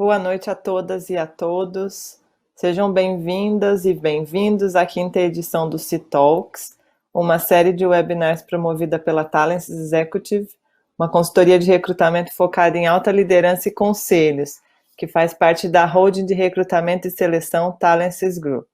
Boa noite a todas e a todos. Sejam bem-vindas e bem-vindos à quinta edição do C-Talks, uma série de webinars promovida pela Talents Executive, uma consultoria de recrutamento focada em alta liderança e conselhos, que faz parte da holding de recrutamento e seleção Talents Group.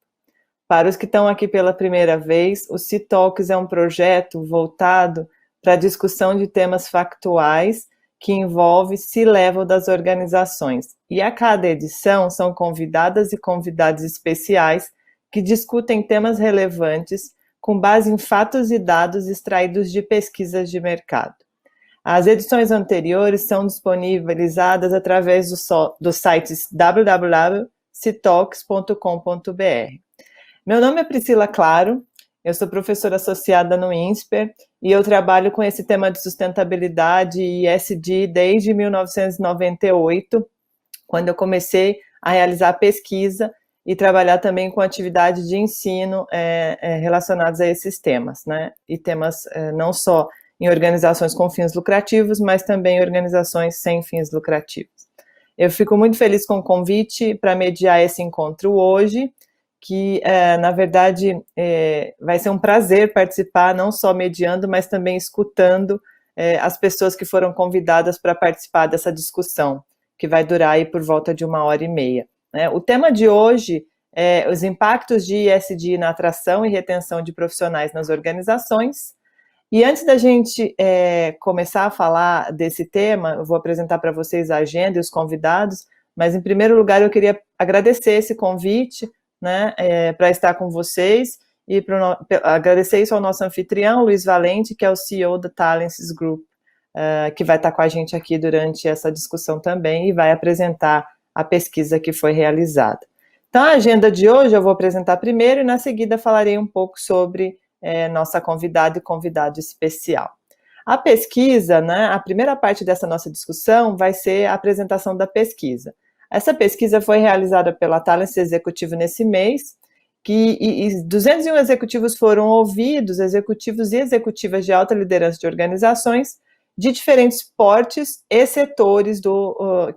Para os que estão aqui pela primeira vez, o C-Talks é um projeto voltado para a discussão de temas factuais que envolve C-Level das organizações. E a cada edição são convidadas e convidados especiais que discutem temas relevantes com base em fatos e dados extraídos de pesquisas de mercado. As edições anteriores são disponibilizadas através dos sites www.ctalks.com.br. Meu nome é Priscila Claro, eu sou professora associada no INSPER e eu trabalho com esse tema de sustentabilidade e ESG desde 1998, quando eu comecei a realizar pesquisa e trabalhar também com atividade de ensino relacionados a esses temas, né? E temas não só em organizações com fins lucrativos, mas também em organizações sem fins lucrativos. Eu fico muito feliz com o convite para mediar esse encontro hoje, que, na verdade, vai ser um prazer participar, não só mediando, mas também escutando as pessoas que foram convidadas para participar dessa discussão, que vai durar aí por volta de 1h30. Né? O tema de hoje é os impactos de ESG na atração e retenção de profissionais nas organizações. E antes da gente começar a falar desse tema, eu vou apresentar para vocês a agenda e os convidados, mas, em primeiro lugar, eu queria agradecer esse convite, né, para estar com vocês e agradecer isso ao nosso anfitrião, Luiz Valente, que é o CEO da Talents Group, que vai estar com a gente aqui durante essa discussão também e vai apresentar a pesquisa que foi realizada. Então, a agenda de hoje eu vou apresentar primeiro e, na seguida, falarei um pouco sobre nossa convidada e convidado especial. A pesquisa, né, a primeira parte dessa nossa discussão vai ser a apresentação da pesquisa. Essa pesquisa foi realizada pela Talents Executive nesse mês, e 201 executivos foram ouvidos, executivos e executivas de alta liderança de organizações de diferentes portes e setores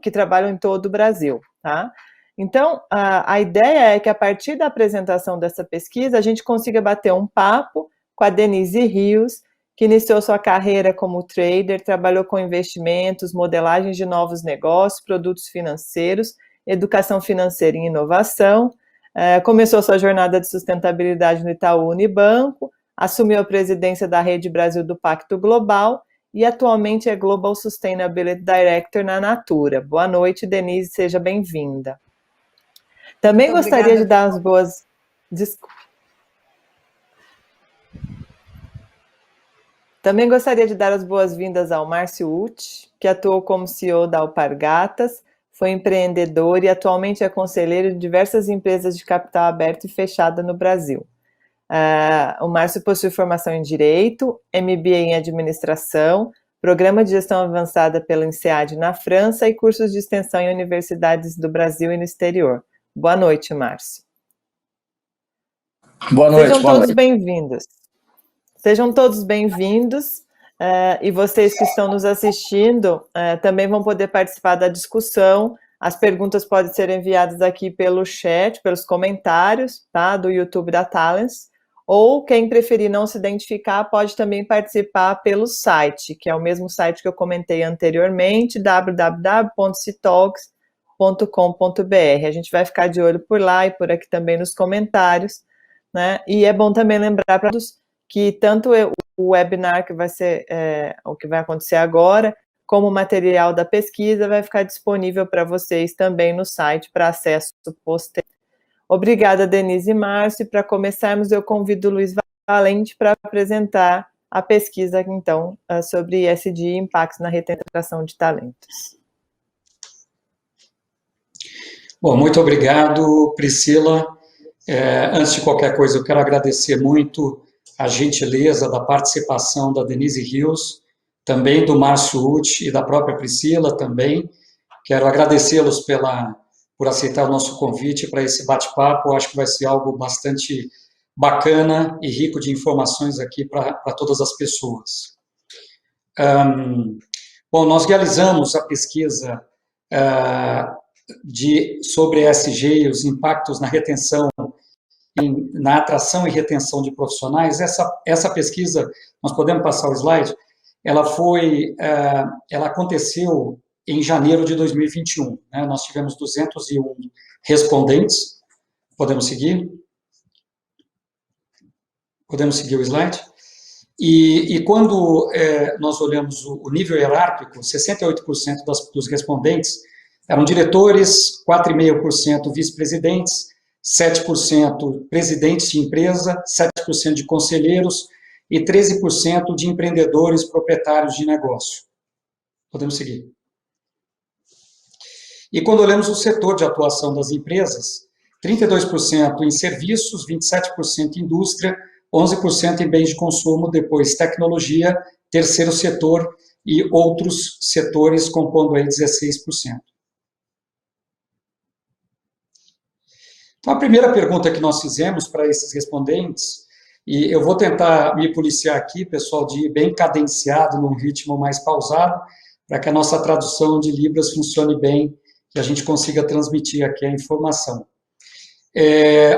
que trabalham em todo o Brasil. Tá? Então, a ideia é que a partir da apresentação dessa pesquisa, a gente consiga bater um papo com a Denise Rios, que iniciou sua carreira como trader, trabalhou com investimentos, modelagens de novos negócios, produtos financeiros, educação financeira e inovação, começou sua jornada de sustentabilidade no Itaú Unibanco, assumiu a presidência da Rede Brasil do Pacto Global e atualmente é Global Sustainability Director na Natura. Boa noite, Denise, seja bem-vinda. Também muito gostaria de dar as boas... Também gostaria de dar as boas-vindas ao Márcio Uth, que atuou como CEO da Alpargatas, foi empreendedor e atualmente é conselheiro de diversas empresas de capital aberto e fechado no Brasil. O Márcio possui formação em Direito, MBA em Administração, Programa de Gestão Avançada pelo INSEAD na França e cursos de extensão em universidades do Brasil e no exterior. Boa noite, Márcio. Boa noite. Sejam todos bem-vindos. Sejam todos bem-vindos e vocês que estão nos assistindo também vão poder participar da discussão. As perguntas podem ser enviadas aqui pelo chat, pelos comentários, tá, do YouTube da Talents, ou quem preferir não se identificar pode também participar pelo site, que é o mesmo site que eu comentei anteriormente, www.ctalks.com.br. A gente vai ficar de olho por lá e por aqui também nos comentários, né? E é bom também lembrar para todos que tanto o webinar que vai ser, o que vai acontecer agora, como o material da pesquisa vai ficar disponível para vocês também no site para acesso posterior. Obrigada, Denise e Márcio. E para começarmos, eu convido o Luiz Valente para apresentar a pesquisa, então, sobre ESG e impactos na retenção de talentos. Bom, muito obrigado, Priscila. Antes de qualquer coisa, eu quero agradecer muito a gentileza da participação da Denise Rios, também do Márcio Uth e da própria Priscila também. Quero agradecê-los por aceitar o nosso convite para esse bate-papo. Acho que vai ser algo bastante bacana e rico de informações aqui para todas as pessoas. Bom, nós realizamos a pesquisa sobre ESG e os impactos na retenção, na atração e retenção de profissionais, essa pesquisa, nós podemos passar o slide, ela aconteceu em janeiro de 2021, né? Nós tivemos 201 respondentes, podemos seguir? Podemos seguir o slide? E quando nós olhamos o nível hierárquico, 68% dos respondentes eram diretores, 4,5% vice-presidentes, 7% presidentes de empresa, 7% de conselheiros e 13% de empreendedores proprietários de negócio. Podemos seguir. E quando olhamos o setor de atuação das empresas, 32% em serviços, 27% em indústria, 11% em bens de consumo, depois tecnologia, terceiro setor e outros setores, compondo aí 16%. Então, a primeira pergunta que nós fizemos para esses respondentes, e eu vou tentar me policiar aqui, pessoal, de ir bem cadenciado, num ritmo mais pausado, para que a nossa tradução de Libras funcione bem, que a gente consiga transmitir aqui a informação.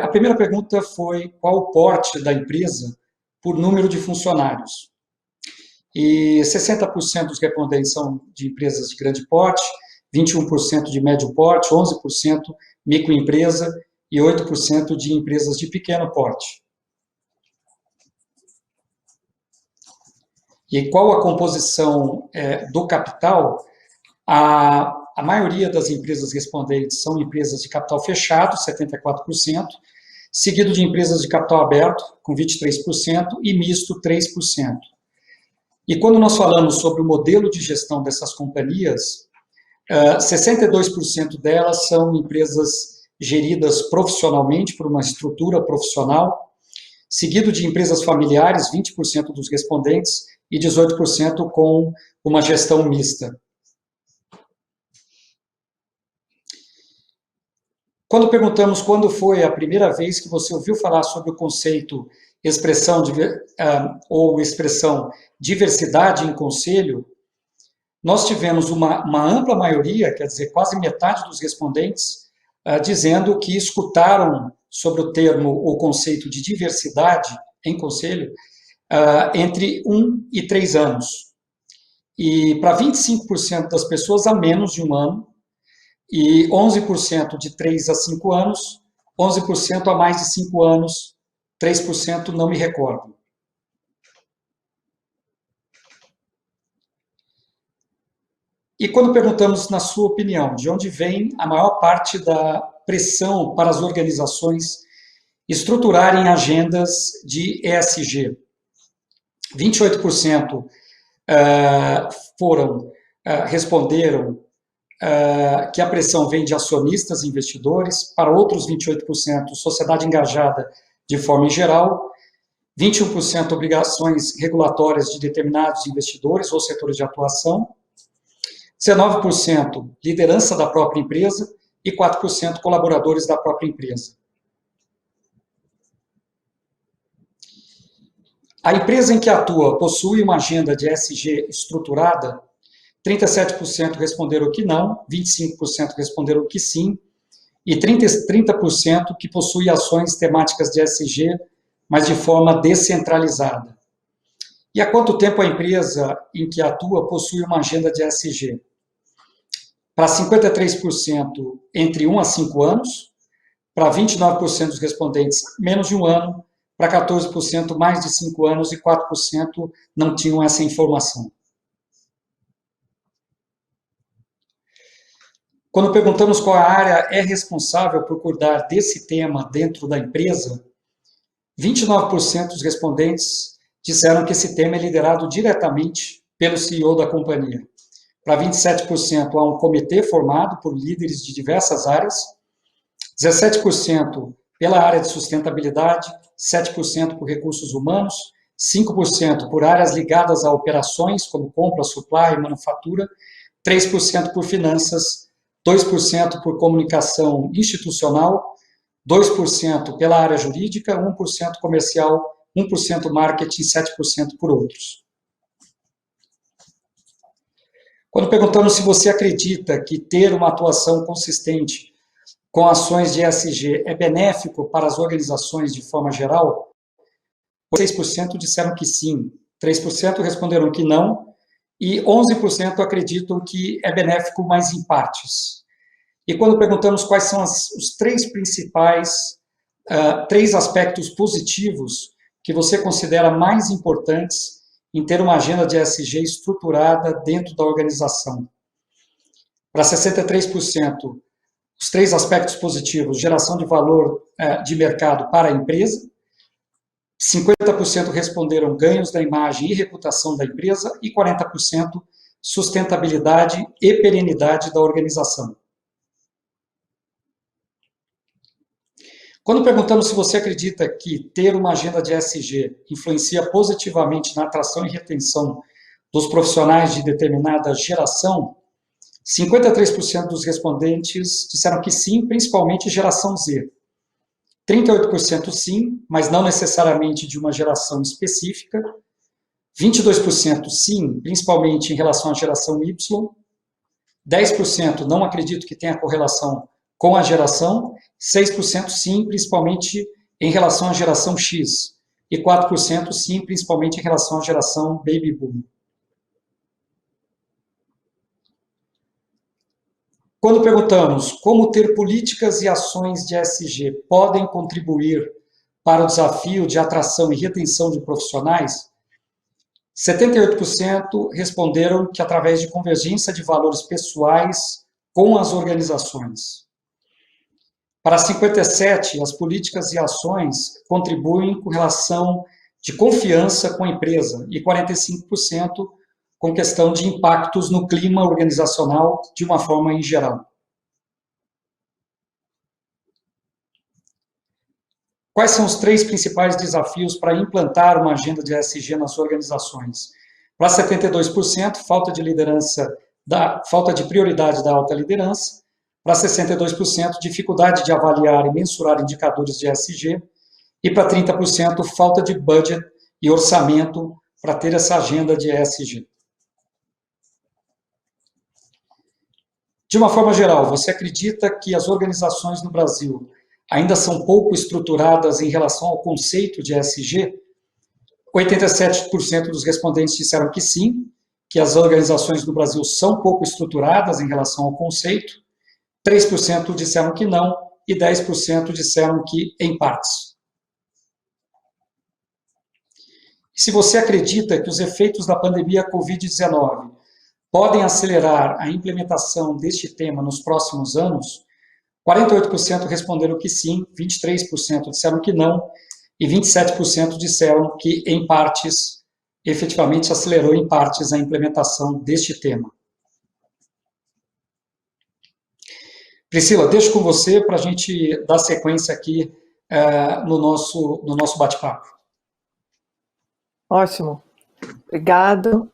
A primeira pergunta foi qual o porte da empresa por número de funcionários. E 60% dos respondentes são de empresas de grande porte, 21% de médio porte, 11% microempresa e 8% de empresas de pequeno porte. E qual a composição do capital? A maioria das empresas respondentes são empresas de capital fechado, 74%, seguido de empresas de capital aberto, com 23%, e misto, 3%. E quando nós falamos sobre o modelo de gestão dessas companhias, 62% delas são empresas geridas profissionalmente por uma estrutura profissional, seguido de empresas familiares, 20% dos respondentes, e 18% com uma gestão mista. Quando perguntamos quando foi a primeira vez que você ouviu falar sobre o conceito expressão diversidade em conselho, nós tivemos uma ampla maioria, quer dizer, quase metade dos respondentes, dizendo que escutaram sobre o termo, o conceito de diversidade em conselho, entre 1 e 3 anos. E para 25% das pessoas, há menos de um ano, e 11% de 3 a 5 anos, 11% a mais de 5 anos, 3% não me recordo. E quando perguntamos, na sua opinião, de onde vem a maior parte da pressão para as organizações estruturarem agendas de ESG? 28% responderam que a pressão vem de acionistas e investidores, para outros 28%, sociedade engajada de forma em geral, 21% obrigações regulatórias de determinados investidores ou setores de atuação, 19% liderança da própria empresa e 4% colaboradores da própria empresa. A empresa em que atua possui uma agenda de ESG estruturada? 37% responderam que não, 25% responderam que sim, e 30% que possui ações temáticas de ESG, mas de forma descentralizada. E há quanto tempo a empresa em que atua possui uma agenda de ESG? Para 53%, entre 1 a 5 anos, para 29% dos respondentes, menos de um ano, para 14%, mais de 5 anos, e 4% não tinham essa informação. Quando perguntamos qual a área é responsável por cuidar desse tema dentro da empresa, 29% dos respondentes disseram que esse tema é liderado diretamente pelo CEO da companhia. Para 27%, há um comitê formado por líderes de diversas áreas, 17% pela área de sustentabilidade, 7% por recursos humanos, 5% por áreas ligadas a operações, como compra, supply, manufatura, 3% por finanças, 2% por comunicação institucional, 2% pela área jurídica, 1% comercial, 1% marketing e 7% por outros. Quando perguntamos se você acredita que ter uma atuação consistente com ações de ESG é benéfico para as organizações de forma geral, 6% disseram que sim, 3% responderam que não, e 11% acreditam que é benéfico, mas em partes. E quando perguntamos quais são os três principais, três aspectos positivos que você considera mais importantes em ter uma agenda de ESG estruturada dentro da organização. Para 63%, os três aspectos positivos: geração de valor de mercado para a empresa, 50% responderam ganhos da imagem e reputação da empresa, e 40% sustentabilidade e perenidade da organização. Quando perguntamos se você acredita que ter uma agenda de ESG influencia positivamente na atração e retenção dos profissionais de determinada geração, 53% dos respondentes disseram que sim, principalmente geração Z. 38% sim, mas não necessariamente de uma geração específica. 22% sim, principalmente em relação à geração Y. 10% não acredito que tenha correlação com a geração. 6% sim, principalmente em relação à geração X. E 4% sim, principalmente em relação à geração Baby Boom. Quando perguntamos como ter políticas e ações de ESG podem contribuir para o desafio de atração e retenção de profissionais, 78% responderam que através de convergência de valores pessoais com as organizações. Para 57%, as políticas e ações contribuem com relação de confiança com a empresa, e 45% com questão de impactos no clima organizacional de uma forma em geral. Quais são os três principais desafios para implantar uma agenda de ESG nas organizações? Para 72%, falta de liderança, falta de prioridade da alta liderança. Para 62%, dificuldade de avaliar e mensurar indicadores de ESG. E para 30%, falta de budget e orçamento para ter essa agenda de ESG. De uma forma geral, você acredita que as organizações no Brasil ainda são pouco estruturadas em relação ao conceito de ESG? 87% dos respondentes disseram que sim, que as organizações no Brasil são pouco estruturadas em relação ao conceito. 3% disseram que não, e 10% disseram que em partes. E se você acredita que os efeitos da pandemia Covid-19 podem acelerar a implementação deste tema nos próximos anos, 48% responderam que sim, 23% disseram que não, e 27% disseram que em partes, efetivamente acelerou em partes a implementação deste tema. Priscila, deixo com você para a gente dar sequência aqui no nosso bate-papo. Ótimo, obrigado.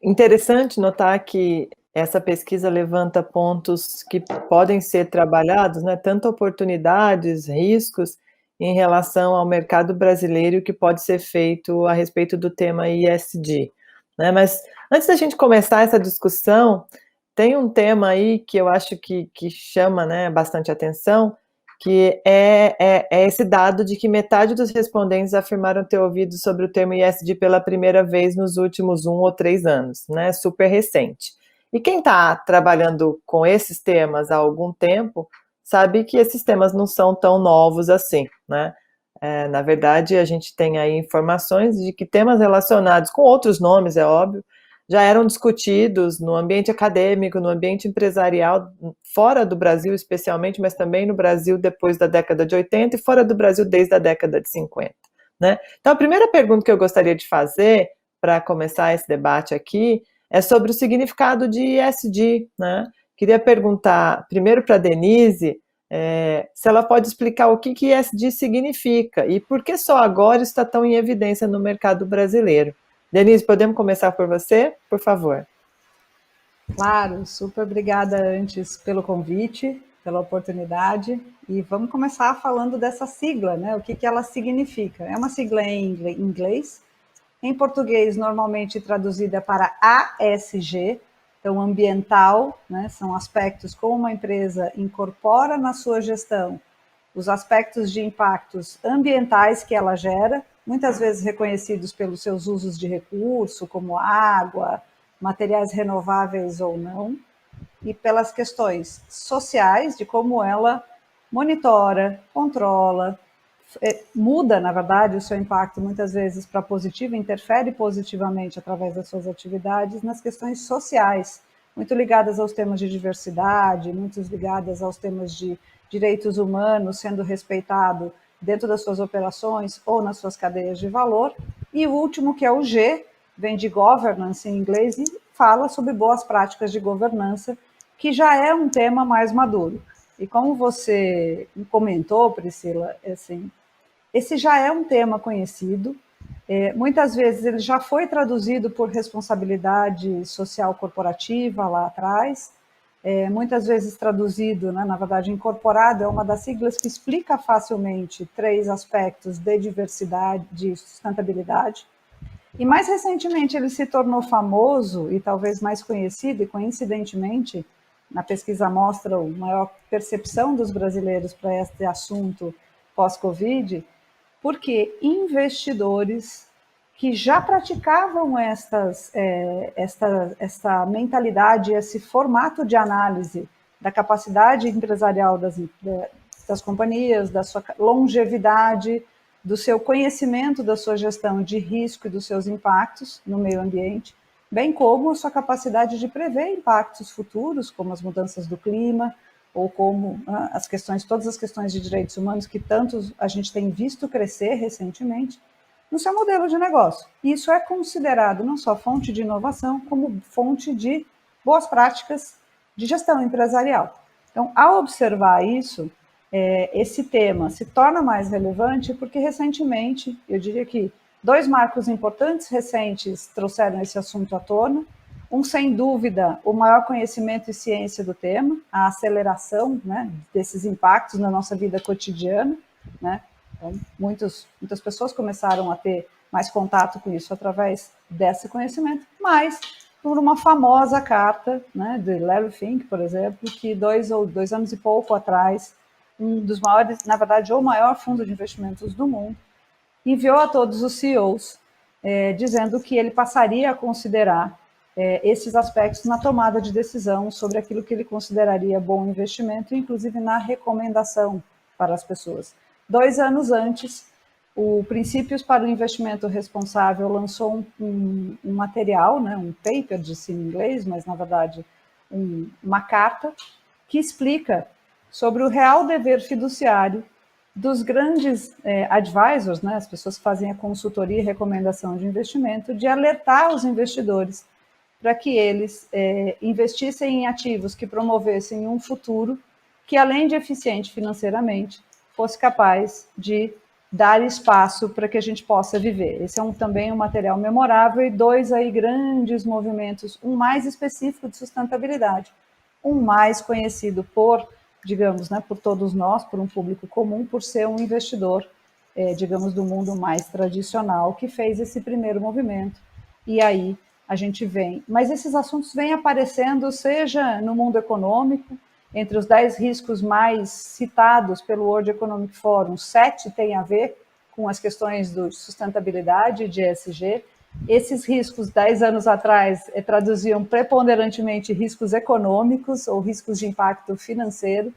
Interessante notar que essa pesquisa levanta pontos que podem ser trabalhados, né, tanto oportunidades, riscos, em relação ao mercado brasileiro e o que pode ser feito a respeito do tema ESG. Né? Mas antes da gente começar essa discussão, tem um tema aí que eu acho que chama, né, bastante atenção, que é esse dado de que metade dos respondentes afirmaram ter ouvido sobre o termo ESG pela primeira vez nos últimos 1 ou 3 anos, né, super recente. E quem está trabalhando com esses temas há algum tempo, sabe que esses temas não são tão novos assim, né? Na verdade, a gente tem aí informações de que temas relacionados com outros nomes, é óbvio, já eram discutidos no ambiente acadêmico, no ambiente empresarial, fora do Brasil especialmente, mas também no Brasil depois da década de 80 e fora do Brasil desde a década de 50. Né? Então, a primeira pergunta que eu gostaria de fazer, para começar esse debate aqui, é sobre o significado de ESG. Né? Queria perguntar primeiro para a Denise, se ela pode explicar o que ESG significa e por que só agora está tão em evidência no mercado brasileiro. Denise, podemos começar por você, por favor? Claro, super obrigada antes pelo convite, pela oportunidade, e vamos começar falando dessa sigla, né? O que ela significa? É uma sigla em inglês, Em português, normalmente traduzida para ASG, então ambiental, né, são aspectos como uma empresa incorpora na sua gestão os aspectos de impactos ambientais que ela gera, muitas vezes reconhecidos pelos seus usos de recurso, como água, materiais renováveis ou não, e pelas questões sociais, de como ela monitora, controla, muda, na verdade, o seu impacto muitas vezes para positivo, interfere positivamente através das suas atividades nas questões sociais, muito ligadas aos temas de diversidade, muito ligadas aos temas de direitos humanos sendo respeitado dentro das suas operações ou nas suas cadeias de valor. E o último, que é o G, vem de governance em inglês e fala sobre boas práticas de governança, que já é um tema mais maduro. E como você comentou, Priscila, assim, esse já é um tema conhecido, muitas vezes ele já foi traduzido por responsabilidade social corporativa lá atrás, muitas vezes traduzido, né, na verdade incorporado, é uma das siglas que explica facilmente 3 aspectos de diversidade, de sustentabilidade, e mais recentemente ele se tornou famoso e talvez mais conhecido, e coincidentemente, na pesquisa mostra a maior percepção dos brasileiros para este assunto pós-Covid, porque investidores que já praticavam esta mentalidade, esse formato de análise da capacidade empresarial das companhias, da sua longevidade, do seu conhecimento da sua gestão de risco e dos seus impactos no meio ambiente, bem como a sua capacidade de prever impactos futuros, como as mudanças do clima, ou como todas as questões de direitos humanos que tanto a gente tem visto crescer recentemente, no seu modelo de negócio. E isso é considerado não só fonte de inovação, como fonte de boas práticas de gestão empresarial. Então, ao observar isso, esse tema se torna mais relevante porque recentemente, eu diria que 2 marcos importantes recentes trouxeram esse assunto à tona. Um, sem dúvida, o maior conhecimento e ciência do tema, a aceleração, né, desses impactos na nossa vida cotidiana, né? Então, muitas pessoas começaram a ter mais contato com isso através desse conhecimento, mas por uma famosa carta, né, de Larry Fink, por exemplo, que 2 anos e pouco atrás, um dos maiores, na verdade, o maior fundo de investimentos do mundo, enviou a todos os CEOs, dizendo que ele passaria a considerar esses aspectos na tomada de decisão sobre aquilo que ele consideraria bom investimento, inclusive na recomendação para as pessoas. 2 anos antes, o Princípios para o Investimento Responsável lançou um material, né, um paper, disse em inglês, mas na verdade uma carta, que explica sobre o real dever fiduciário dos grandes advisors, né, as pessoas que fazem a consultoria e recomendação de investimento, de alertar os investidores para que eles investissem em ativos que promovessem um futuro que, além de eficiente financeiramente, fosse capaz de dar espaço para que a gente possa viver. Esse é também um material memorável e 2 aí grandes movimentos, um mais específico de sustentabilidade, um mais conhecido por, digamos, né, por todos nós, por um público comum, por ser um investidor, digamos, do mundo mais tradicional, que fez esse primeiro movimento. E aí a gente vem. Mas esses assuntos vêm aparecendo, seja no mundo econômico, entre os 10 riscos mais citados pelo World Economic Forum, 7 têm a ver com as questões de sustentabilidade e de ESG. Esses riscos, 10 anos atrás, traduziam preponderantemente riscos econômicos ou riscos de impacto financeiro.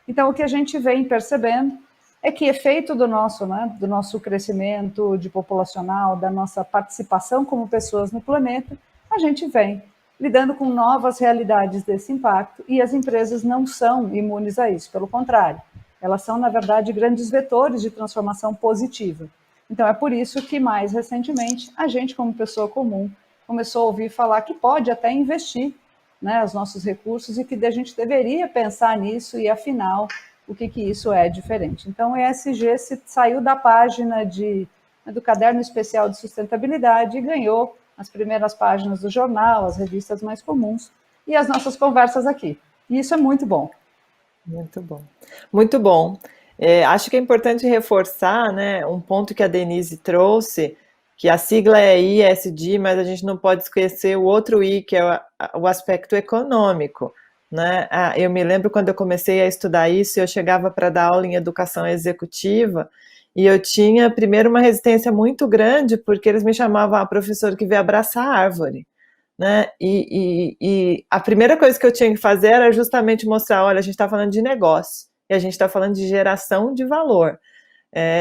Então, o que a gente vem percebendo é que, efeito do nosso crescimento de populacional, da nossa participação como pessoas no planeta, a gente vem lidando com novas realidades desse impacto e as empresas não são imunes a isso, pelo contrário, elas são, na verdade, grandes vetores de transformação positiva. Então, é por isso que, mais recentemente, a gente, como pessoa comum, começou a ouvir falar que pode até investir, né, os nossos recursos e que a gente deveria pensar nisso e, afinal, o que isso é diferente. Então, o ESG saiu da página do caderno especial de sustentabilidade e ganhou as primeiras páginas do jornal, as revistas mais comuns e as nossas conversas aqui. E isso é muito bom. Muito bom. Muito bom. Acho que é importante reforçar, né, um ponto que a Denise trouxe, que a sigla é ISD, mas a gente não pode esquecer o outro I, que é o aspecto econômico, né? Eu me lembro quando eu comecei a estudar isso, eu chegava para dar aula em educação executiva, e eu tinha, primeiro, uma resistência muito grande, porque eles me chamavam, professor que veio abraçar a árvore, né? E a primeira coisa que eu tinha que fazer era justamente mostrar, olha, a gente está falando de negócio, e a gente está falando de geração de valor.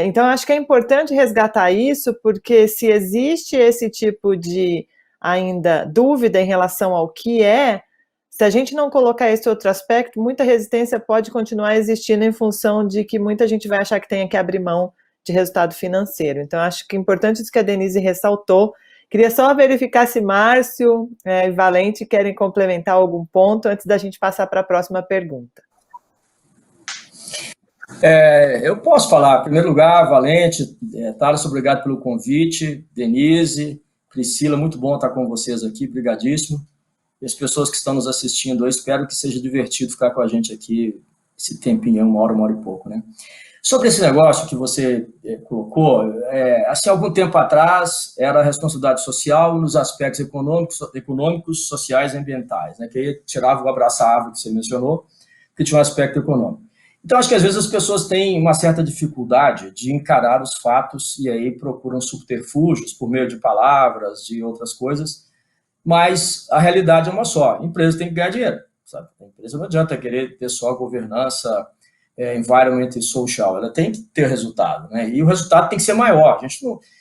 Então, acho que é importante resgatar isso, porque se existe esse tipo de, ainda, dúvida em relação ao que se a gente não colocar esse outro aspecto, muita resistência pode continuar existindo em função de que muita gente vai achar que tem que abrir mão de resultado financeiro. Então, acho que é importante isso que a Denise ressaltou. Queria só verificar se Márcio e Valente querem complementar algum ponto antes da gente passar para a próxima pergunta. Eu posso falar. Em primeiro lugar, Valente, Thales, obrigado pelo convite. Denise, Priscila, muito bom estar com vocês aqui, brigadíssimo. E as pessoas que estão nos assistindo, eu espero que seja divertido ficar com a gente aqui esse tempinho, uma hora e pouco, né? Sobre esse negócio que você colocou, assim, algum tempo atrás, era a responsabilidade social nos aspectos econômicos, sociais e ambientais, né? Que aí tirava o abraçar-árvore que você mencionou, que tinha um aspecto econômico. Então, acho que às vezes as pessoas têm uma certa dificuldade de encarar os fatos e aí procuram subterfúgios por meio de palavras, de outras coisas, mas a realidade é uma só. A empresa tem que ganhar dinheiro, sabe? A empresa não adianta querer ter só governança, environment e social, ela tem que ter resultado, né? E o resultado tem que ser maior.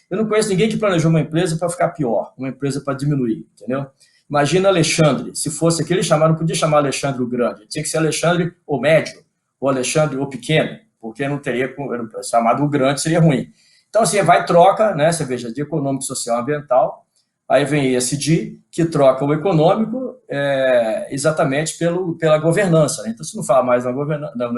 Eu não conheço ninguém que planejou uma empresa para ficar pior, uma empresa para diminuir, entendeu? Imagina Alexandre, se fosse aquele não podia chamar Alexandre o Grande, tinha que ser Alexandre o Médio, ou Alexandre o Pequeno, porque não teria, chamado o Grande seria ruim. Então, assim, vai troca, né? Você veja, de econômico, social e ambiental, aí vem ESG, que troca o econômico exatamente pela governança, né? Então, você não fala mais no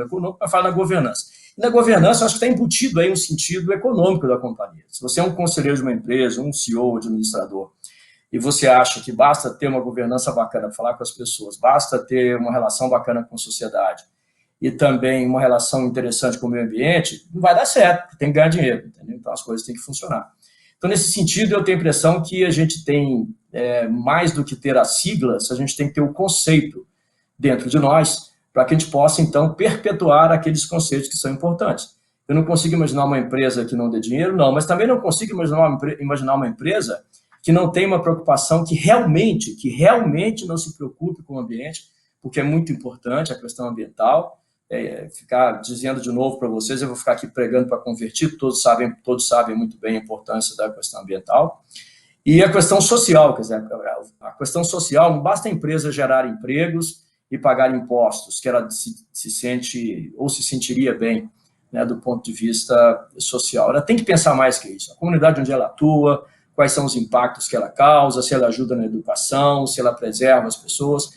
econômico, mas fala na governança. E na governança, acho que está embutido aí um sentido econômico da companhia. Se você é um conselheiro de uma empresa, um CEO, administrador, e você acha que basta ter uma governança bacana para falar com as pessoas, basta ter uma relação bacana com a sociedade, e também uma relação interessante com o meio ambiente, não vai dar certo, porque tem que ganhar dinheiro, entendeu? Então as coisas têm que funcionar. Então, nesse sentido, eu tenho a impressão que a gente tem, mais do que ter as siglas, a gente tem que ter o conceito dentro de nós, para que a gente possa, então, perpetuar aqueles conceitos que são importantes. Eu não consigo imaginar uma empresa que não dê dinheiro, não, mas também não consigo imaginar uma empresa que não tem uma preocupação que realmente não se preocupe com o ambiente, porque é muito importante a questão ambiental. Ficar dizendo de novo para vocês, eu vou ficar aqui pregando para convertir, todos sabem muito bem a importância da questão ambiental. E a questão social, quer dizer, a questão social, não basta a empresa gerar empregos e pagar impostos, que ela se sente ou se sentiria bem, né, do ponto de vista social. Ela tem que pensar mais que isso. A comunidade onde ela atua, quais são os impactos que ela causa, se ela ajuda na educação, se ela preserva as pessoas.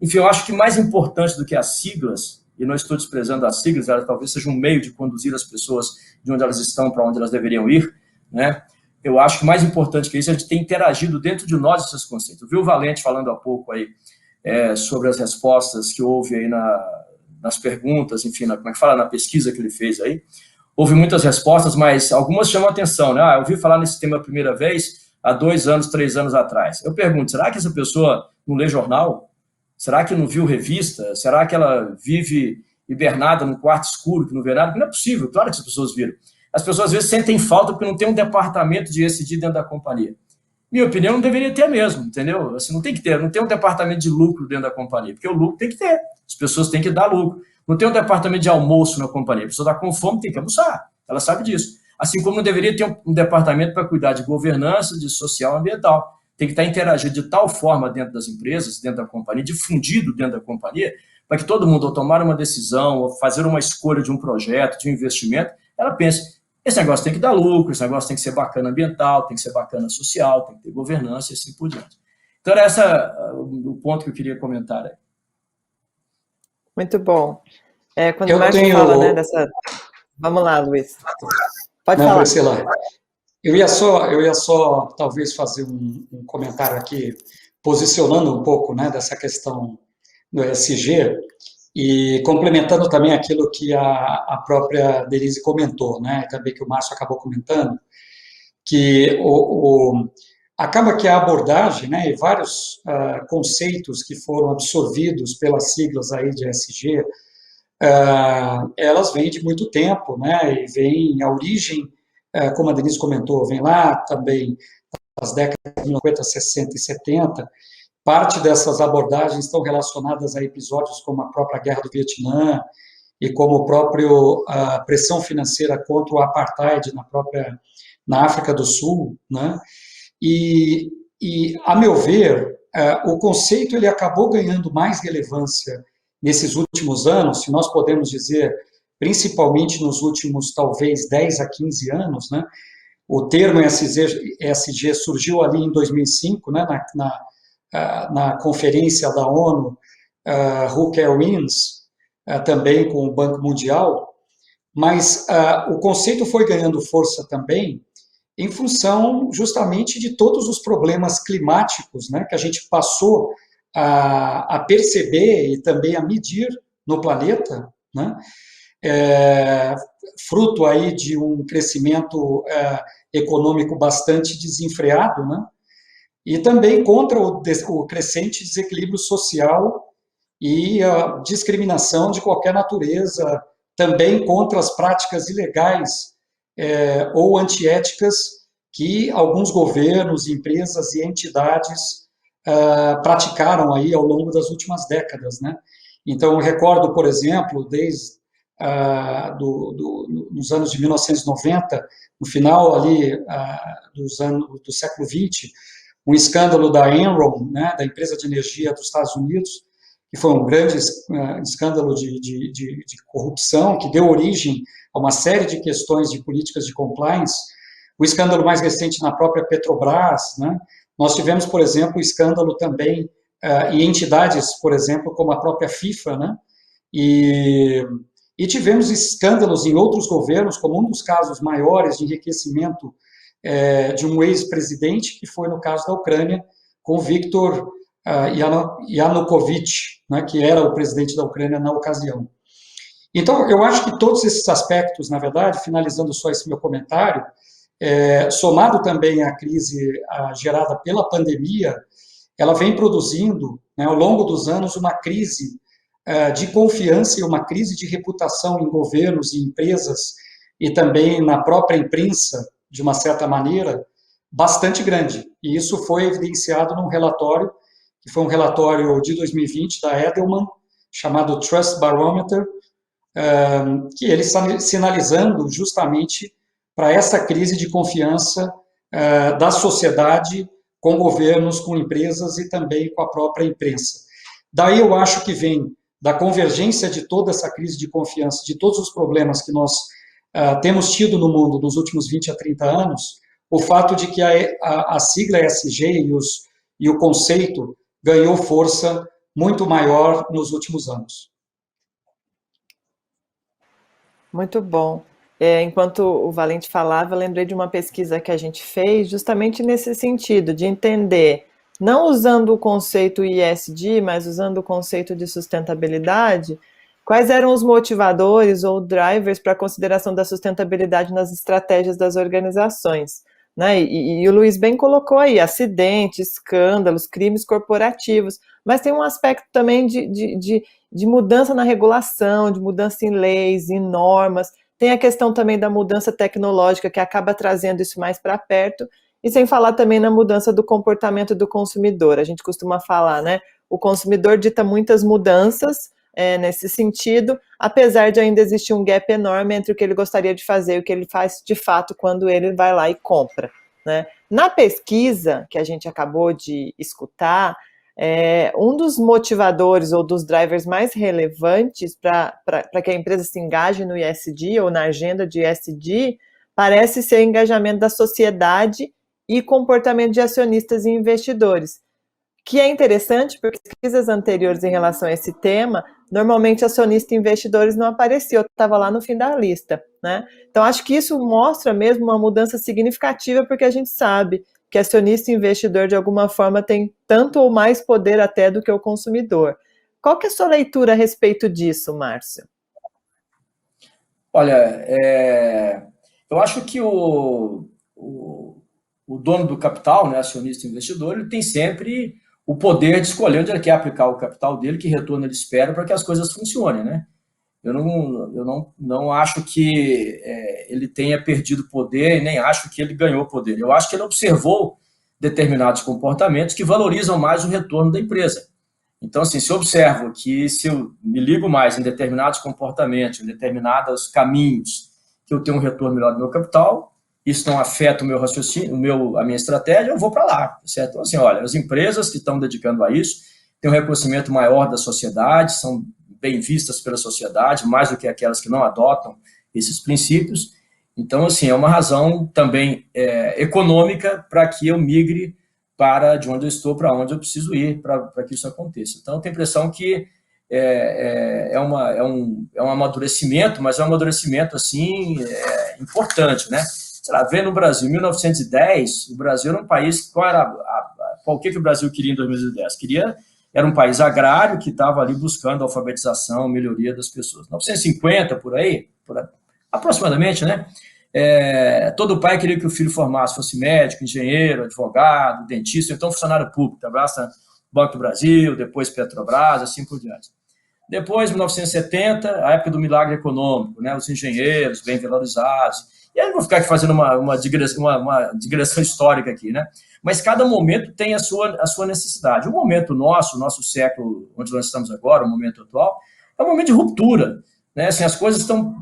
Enfim, eu acho que mais importante do que as siglas, e não estou desprezando as siglas, elas talvez sejam um meio de conduzir as pessoas de onde elas estão para onde elas deveriam ir, né? Eu acho que mais importante que isso é a gente ter interagido dentro de nós esses conceitos. Eu vi o Valente falando há pouco aí sobre as respostas que houve aí nas perguntas, enfim, na pesquisa que ele fez aí. Houve muitas respostas, mas algumas chamam a atenção, né? Eu ouvi falar nesse tema a primeira vez há 2 anos, 3 anos atrás. Eu pergunto, será que essa pessoa não lê jornal? Será que não viu revista? Será que ela vive hibernada num quarto escuro, que não vê nada? Não é possível, claro que as pessoas viram. As pessoas, às vezes, sentem falta porque não tem um departamento de ESG dentro da companhia. Minha opinião, não deveria ter mesmo, entendeu? Assim, não tem um departamento de lucro dentro da companhia, porque o lucro tem que ter. As pessoas têm que dar lucro. Não tem um departamento de almoço na companhia. A pessoa está com fome, tem que almoçar. Ela sabe disso. Assim como não deveria ter um departamento para cuidar de governança, de social e ambiental. Tem que estar interagindo de tal forma dentro das empresas, dentro da companhia, difundido dentro da companhia, para que todo mundo, ao tomar uma decisão, ou fazer uma escolha de um projeto, de um investimento, ela pense, esse negócio tem que dar lucro, esse negócio tem que ser bacana ambiental, tem que ser bacana social, tem que ter governança e assim por diante. Então, era esse o ponto que eu queria comentar aí. Muito bom. Quando o Márcio fala, né, dessa... Vamos lá, Luiz. Pode falar. Priscila, eu ia só talvez fazer um comentário aqui, posicionando um pouco, né, dessa questão do ESG e complementando também aquilo que a própria Denise comentou, né, também que o Márcio acabou comentando, que acaba que a abordagem, né, e vários conceitos que foram absorvidos pelas siglas aí de ESG, elas vêm de muito tempo, né, e vem a origem, como a Denise comentou, vem lá também das décadas de 50, 60 e 70. Parte dessas abordagens estão relacionadas a episódios como a própria Guerra do Vietnã e como o próprio a pressão financeira contra o apartheid na África do Sul, né? E a meu ver, o conceito ele acabou ganhando mais relevância nesses últimos anos, se nós podemos dizer, principalmente nos últimos, talvez, 10 a 15 anos, né? O termo ESG surgiu ali em 2005, né, na conferência da ONU, Who Care Wins, também com o Banco Mundial, mas o conceito foi ganhando força também em função justamente de todos os problemas climáticos, né, que a gente passou a perceber e também a medir no planeta, né, fruto aí de um crescimento econômico bastante desenfreado, né, e também contra o crescente desequilíbrio social e a discriminação de qualquer natureza, também contra as práticas ilegais ou antiéticas que alguns governos, empresas e entidades praticaram aí ao longo das últimas décadas, né? Então, eu recordo, por exemplo, desde nos anos de 1990, no final ali do século XX, um escândalo da Enron, né, da empresa de energia dos Estados Unidos, que foi um grande escândalo de corrupção, que deu origem a uma série de questões de políticas de compliance. O escândalo mais recente na própria Petrobras, né? Nós tivemos, por exemplo, o escândalo também em entidades, por exemplo, como a própria FIFA, né? E tivemos escândalos em outros governos, como um dos casos maiores de enriquecimento de um ex-presidente, que foi no caso da Ucrânia, com Viktor Yanukovych, né, que era o presidente da Ucrânia na ocasião. Então, eu acho que todos esses aspectos, na verdade, finalizando só esse meu comentário, somado também à crise gerada pela pandemia, ela vem produzindo, né, ao longo dos anos, uma crise de confiança e uma crise de reputação em governos e empresas e também na própria imprensa, de uma certa maneira, bastante grande. E isso foi evidenciado num relatório, que foi um relatório de 2020 da Edelman, chamado Trust Barometer, que ele está sinalizando justamente para essa crise de confiança da sociedade com governos, com empresas e também com a própria imprensa. Daí eu acho que vem da convergência de toda essa crise de confiança, de todos os problemas que nós temos tido no mundo nos últimos 20 a 30 anos, o fato de que a sigla ESG e o conceito ganhou força muito maior nos últimos anos. Muito bom. Enquanto o Valente falava, eu lembrei de uma pesquisa que a gente fez justamente nesse sentido, de entender, não usando o conceito ESG, mas usando o conceito de sustentabilidade, quais eram os motivadores ou drivers para a consideração da sustentabilidade nas estratégias das organizações, né? E o Luiz bem colocou aí, acidentes, escândalos, crimes corporativos, mas tem um aspecto também de mudança na regulação, de mudança em leis, em normas, tem a questão também da mudança tecnológica que acaba trazendo isso mais para perto, e sem falar também na mudança do comportamento do consumidor. A gente costuma falar, né? O consumidor dita muitas mudanças nesse sentido, apesar de ainda existir um gap enorme entre o que ele gostaria de fazer e o que ele faz de fato quando ele vai lá e compra, né? Na pesquisa que a gente acabou de escutar, um dos motivadores ou dos drivers mais relevantes para que a empresa se engaje no ESG ou na agenda de ESG parece ser o engajamento da sociedade e comportamento de acionistas e investidores, que é interessante porque pesquisas anteriores em relação a esse tema, normalmente acionistas e investidores não apareciam, estava lá no fim da lista, né? Então, acho que isso mostra mesmo uma mudança significativa, porque a gente sabe que acionista e investidor, de alguma forma, tem tanto ou mais poder até do que o consumidor. Qual que é a sua leitura a respeito disso, Márcio? Olha, eu acho que o dono do capital, né, acionista investidor, ele tem sempre o poder de escolher onde ele quer aplicar o capital dele, que retorno ele espera para que as coisas funcionem, né? Eu não acho que ele tenha perdido poder, nem acho que ele ganhou poder. Eu acho que ele observou determinados comportamentos que valorizam mais o retorno da empresa. Então, assim, se eu observo que se eu me ligo mais em determinados comportamentos, em determinados caminhos, que eu tenho um retorno melhor do meu capital, isso não afeta o meu raciocínio, a minha estratégia, eu vou para lá, certo? Então, assim, olha, as empresas que estão dedicando a isso têm um reconhecimento maior da sociedade, são bem vistas pela sociedade, mais do que aquelas que não adotam esses princípios. Então, assim, é uma razão também econômica para que eu migre para de onde eu estou, para onde eu preciso ir, para que isso aconteça. Então, eu tenho a impressão que é um amadurecimento, mas é um amadurecimento, assim, importante, né? Sei lá, vendo no Brasil, em 1910, o Brasil era um país, o que o Brasil queria em 2010? Era um país agrário que estava ali buscando a alfabetização, melhoria das pessoas. 1950, por aí, aproximadamente, né? Todo pai queria que o filho formasse, fosse médico, engenheiro, advogado, dentista, então funcionário público, trabalhasse no Banco do Brasil, depois Petrobras, assim por diante. Depois, 1970, a época do milagre econômico, né? Os engenheiros bem valorizados. E aí eu vou ficar aqui fazendo uma digressão histórica aqui, né? Mas cada momento tem a sua necessidade. O momento nosso século, onde nós estamos agora, o momento atual, é um momento de ruptura, né? Assim, as coisas estão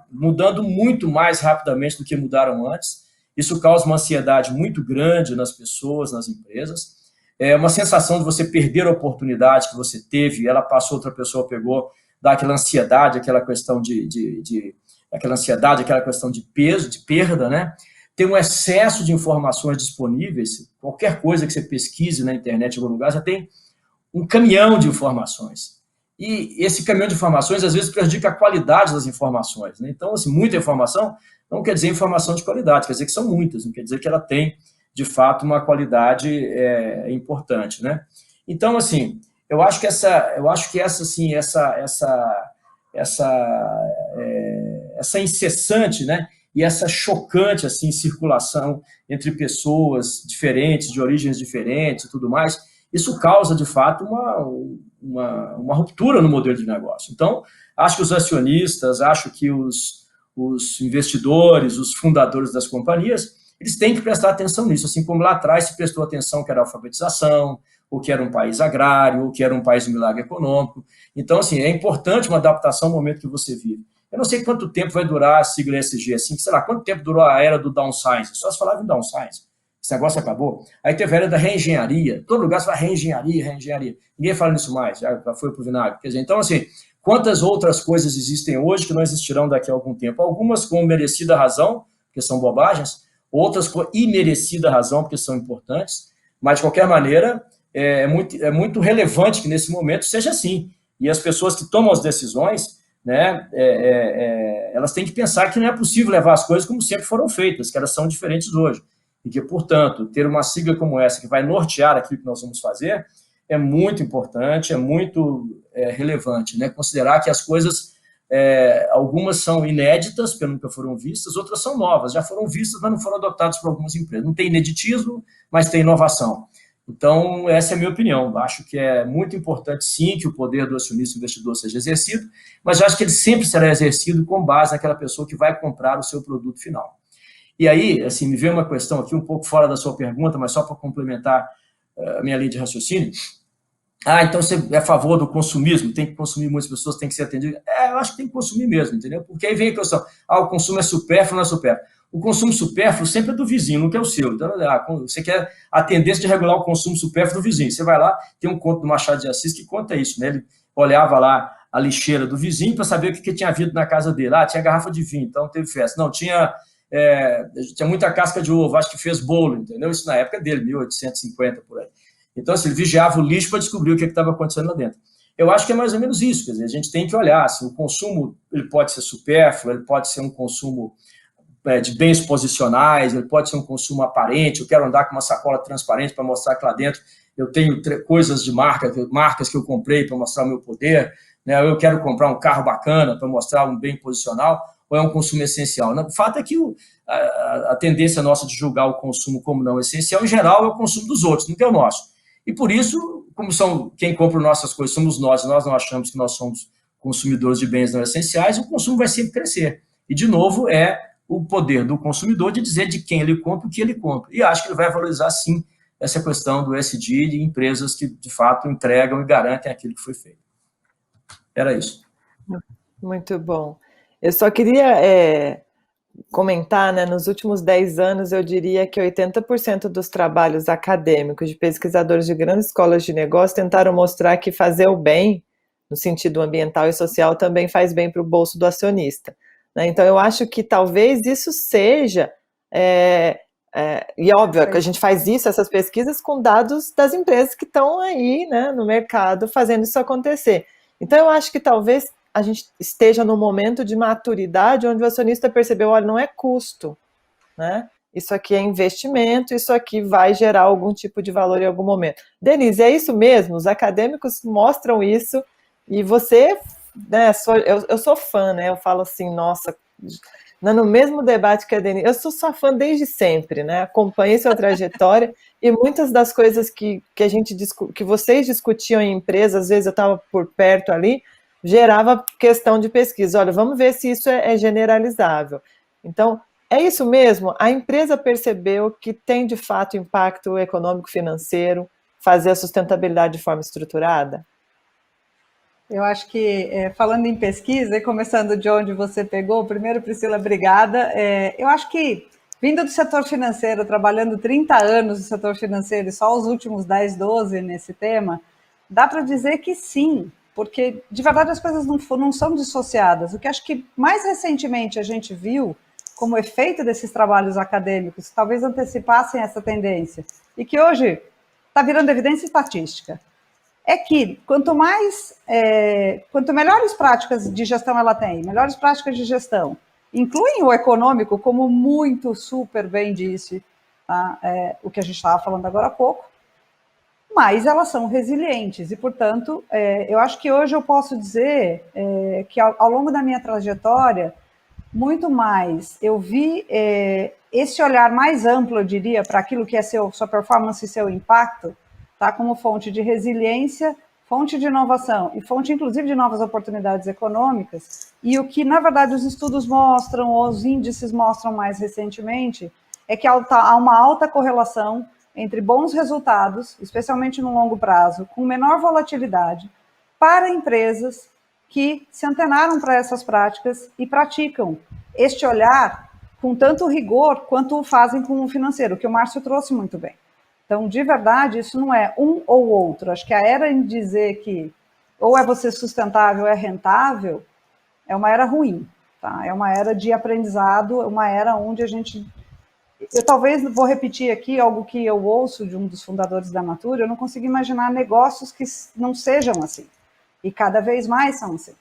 mudando muito mais rapidamente do que mudaram antes. Isso causa uma ansiedade muito grande nas pessoas, nas empresas. É uma sensação de você perder a oportunidade que você teve, ela passou, outra pessoa pegou, dá aquela ansiedade, aquela questão aquela questão de peso, de perda, né? Tem um excesso de informações disponíveis, qualquer coisa que você pesquise na internet em algum lugar, já tem um caminhão de informações. E esse caminhão de informações, às vezes, prejudica a qualidade das informações, né? Então, assim, muita informação não quer dizer informação de qualidade, quer dizer que são muitas, não quer dizer que ela tem, de fato, uma qualidade importante, né? Então, assim, eu acho que essa incessante, né, e essa chocante assim, circulação entre pessoas diferentes, de origens diferentes e tudo mais, isso causa, de fato, uma ruptura no modelo de negócio. Então, acho que os acionistas, acho que os investidores, os fundadores das companhias, eles têm que prestar atenção nisso, assim como lá atrás se prestou atenção que era a alfabetização, ou que era um país agrário, ou que era um país de milagre econômico. Então, assim, é importante uma adaptação ao momento que você vive. Eu não sei quanto tempo vai durar a sigla ESG, assim, sei lá, quanto tempo durou a era do downsizing, só se falava em downsizing, esse negócio acabou. Aí teve a era da reengenharia, todo lugar você fala reengenharia, ninguém fala nisso mais, já foi pro vinagre. Quer dizer, então, assim, quantas outras coisas existem hoje que não existirão daqui a algum tempo? Algumas com merecida razão, porque são bobagens, outras com imerecida razão, porque são importantes, mas, de qualquer maneira, é muito relevante que nesse momento seja assim. E as pessoas que tomam as decisões, né, elas têm que pensar que não é possível levar as coisas como sempre foram feitas, que elas são diferentes hoje. E que, portanto, ter uma sigla como essa, que vai nortear aquilo que nós vamos fazer, é muito importante, é muito relevante, né? Considerar que as coisas, algumas são inéditas, porque nunca foram vistas, outras são novas, já foram vistas, mas não foram adotadas por algumas empresas. Não tem ineditismo, mas tem inovação. Então, essa é a minha opinião. Acho que é muito importante, sim, que o poder do acionista investidor seja exercido, mas eu acho que ele sempre será exercido com base naquela pessoa que vai comprar o seu produto final. E aí, assim, me veio uma questão aqui um pouco fora da sua pergunta, mas só para complementar a minha linha de raciocínio. Então você é a favor do consumismo, tem que consumir, muitas pessoas têm que ser atendidas. Eu acho que tem que consumir mesmo, entendeu? Porque aí vem a questão, o consumo é supérfluo ou não é supérfluo? O consumo supérfluo sempre é do vizinho, não é o seu. Então, você quer a tendência de regular o consumo supérfluo do vizinho. Você vai lá, tem um conto do Machado de Assis que conta isso, né? Ele olhava lá a lixeira do vizinho para saber o que tinha havido na casa dele. Tinha garrafa de vinho, então teve festa. Não, tinha muita casca de ovo, acho que fez bolo, entendeu? Isso na época dele, 1850, por aí. Então, assim, ele vigiava o lixo para descobrir o que estava acontecendo lá dentro. Eu acho que é mais ou menos isso, quer dizer, a gente tem que olhar, assim, o consumo ele pode ser supérfluo, ele pode ser um consumo de bens posicionais, ele pode ser um consumo aparente, eu quero andar com uma sacola transparente para mostrar que lá dentro eu tenho coisas de marcas que eu comprei para mostrar o meu poder, né? Eu quero comprar um carro bacana para mostrar um bem posicional, ou é um consumo essencial? O fato é que a tendência nossa de julgar o consumo como não essencial, em geral, é o consumo dos outros, não é o nosso. E por isso, como quem compra nossas coisas somos nós não achamos que nós somos consumidores de bens não essenciais, o consumo vai sempre crescer. E, de novo, é o poder do consumidor de dizer de quem ele compra, o que ele compra. E acho que ele vai valorizar, sim, essa questão do ESG de empresas que, de fato, entregam e garantem aquilo que foi feito. Era isso. Muito bom. Eu só queria comentar, né, nos últimos 10 anos, eu diria que 80% dos trabalhos acadêmicos de pesquisadores de grandes escolas de negócio tentaram mostrar que fazer o bem, no sentido ambiental e social, também faz bem para o bolso do acionista. Né? Então, eu acho que talvez isso seja... e óbvio que a gente faz isso, essas pesquisas, com dados das empresas que estão aí, né, no mercado fazendo isso acontecer. Então, eu acho que talvez a gente esteja num momento de maturidade onde o acionista percebeu, olha, não é custo, né? Isso aqui é investimento, isso aqui vai gerar algum tipo de valor em algum momento. Denise, é isso mesmo? Os acadêmicos mostram isso e você, né, eu sou fã, né? Eu falo assim, nossa, no mesmo debate que a Denise, eu sou sua fã desde sempre, né? Acompanhei sua trajetória e muitas das coisas que vocês discutiam em empresas, às vezes eu estava por perto ali, gerava questão de pesquisa. Olha, vamos ver se isso é generalizável. Então, é isso mesmo? A empresa percebeu que tem, de fato, impacto econômico-financeiro fazer a sustentabilidade de forma estruturada? Eu acho que, falando em pesquisa, e começando de onde você pegou, primeiro, Priscila, obrigada. Eu acho que, vindo do setor financeiro, trabalhando 30 anos no setor financeiro e só os últimos 10, 12 nesse tema, dá para dizer que sim, porque, de verdade, as coisas não são dissociadas. O que acho que mais recentemente a gente viu como efeito desses trabalhos acadêmicos, talvez antecipassem essa tendência, e que hoje está virando evidência estatística, é que quanto melhores práticas de gestão ela tem, melhores práticas de gestão, incluem o econômico, como muito super bem disse, tá? O que a gente estava falando agora há pouco, mas elas são resilientes e, portanto, eu acho que hoje eu posso dizer que ao longo da minha trajetória, muito mais eu vi esse olhar mais amplo, eu diria, para aquilo que é sua performance e seu impacto, tá, como fonte de resiliência, fonte de inovação e fonte, inclusive, de novas oportunidades econômicas. E o que, na verdade, os estudos mostram, ou os índices mostram mais recentemente, é que há uma alta correlação entre bons resultados, especialmente no longo prazo, com menor volatilidade, para empresas que se antenaram para essas práticas e praticam este olhar com tanto rigor quanto o fazem com o financeiro, que o Márcio trouxe muito bem. Então, de verdade, isso não é um ou outro. Acho que a era em dizer que ou é você sustentável ou é rentável é uma era ruim. Tá? É uma era de aprendizado, uma era onde a gente... Eu talvez vou repetir aqui algo que eu ouço de um dos fundadores da Natura, eu não consigo imaginar negócios que não sejam assim. E cada vez mais são assim.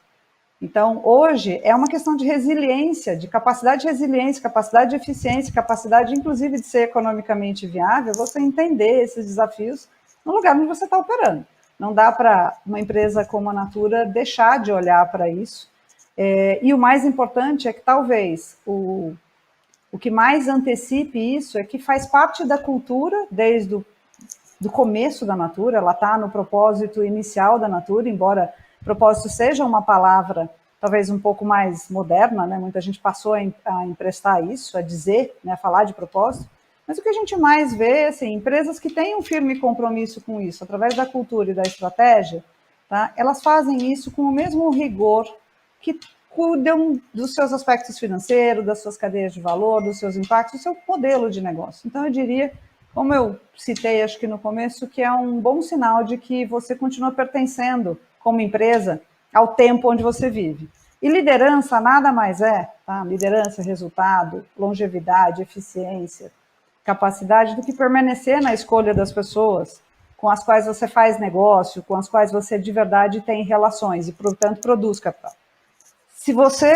Então, hoje, é uma questão de resiliência, de capacidade de resiliência, capacidade de eficiência, capacidade, inclusive, de ser economicamente viável, você entender esses desafios no lugar onde você está operando. Não dá para uma empresa como a Natura deixar de olhar para isso. E o mais importante é que, talvez, o que mais antecipe isso é que faz parte da cultura, desde do começo da Natura, ela está no propósito inicial da Natura, embora propósito seja uma palavra talvez um pouco mais moderna, né? Muita gente passou a emprestar isso, a dizer, né? A falar de propósito, mas o que a gente mais vê, assim, empresas que têm um firme compromisso com isso, através da cultura e da estratégia, tá? Elas fazem isso com o mesmo rigor que cuidam dos seus aspectos financeiros, das suas cadeias de valor, dos seus impactos, do seu modelo de negócio. Então, eu diria, como eu citei, acho que no começo, que é um bom sinal de que você continua pertencendo, como empresa, ao tempo onde você vive. E liderança nada mais é, tá? Liderança, resultado, longevidade, eficiência, capacidade do que permanecer na escolha das pessoas com as quais você faz negócio, com as quais você de verdade tem relações e, portanto, produz capital. Se você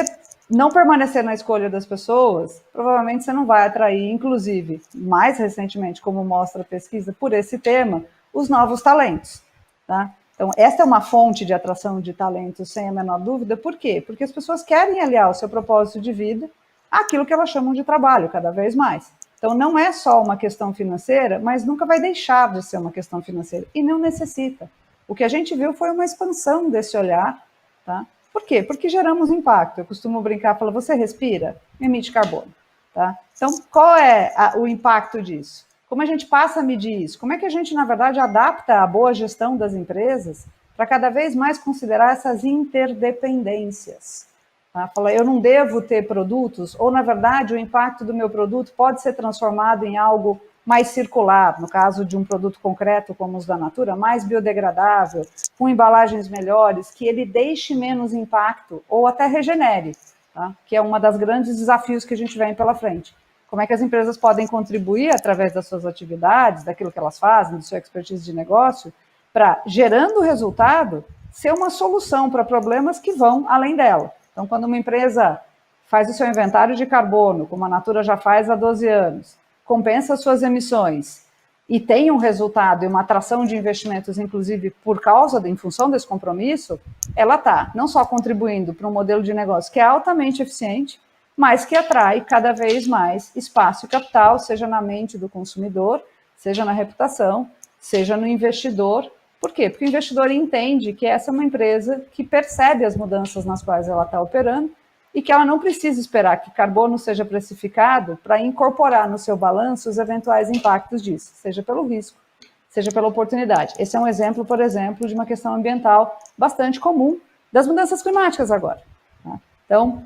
não permanecer na escolha das pessoas, provavelmente você não vai atrair, inclusive, mais recentemente, como mostra a pesquisa, por esse tema, os novos talentos. Tá? Então, essa é uma fonte de atração de talento, sem a menor dúvida. Por quê? Porque as pessoas querem aliar o seu propósito de vida àquilo que elas chamam de trabalho, cada vez mais. Então, não é só uma questão financeira, mas nunca vai deixar de ser uma questão financeira. E não necessita. O que a gente viu foi uma expansão desse olhar. Tá? Por quê? Porque geramos impacto. Eu costumo brincar, falar, você respira? Emite carbono. Tá? Então, qual é o impacto disso? Como a gente passa a medir isso? Como é que a gente, na verdade, adapta a boa gestão das empresas para cada vez mais considerar essas interdependências? Tá? Fala, eu não devo ter produtos, ou, na verdade, o impacto do meu produto pode ser transformado em algo mais circular, no caso de um produto concreto como os da Natura, mais biodegradável, com embalagens melhores, que ele deixe menos impacto, ou até regenere, tá? Que é um dos grandes desafios que a gente vem pela frente. Como é que as empresas podem contribuir através das suas atividades, daquilo que elas fazem, do seu expertise de negócio, para, gerando resultado, ser uma solução para problemas que vão além dela. Então, quando uma empresa faz o seu inventário de carbono, como a Natura já faz há 12 anos, compensa as suas emissões e tem um resultado e uma atração de investimentos, inclusive por causa, em função desse compromisso, ela está não só contribuindo para um modelo de negócio que é altamente eficiente, mas que atrai cada vez mais espaço e capital, seja na mente do consumidor, seja na reputação, seja no investidor. Por quê? Porque o investidor entende que essa é uma empresa que percebe as mudanças nas quais ela está operando e que ela não precisa esperar que carbono seja precificado para incorporar no seu balanço os eventuais impactos disso, seja pelo risco, seja pela oportunidade. Esse é um exemplo, por exemplo, de uma questão ambiental bastante comum das mudanças climáticas agora. Tá? Então,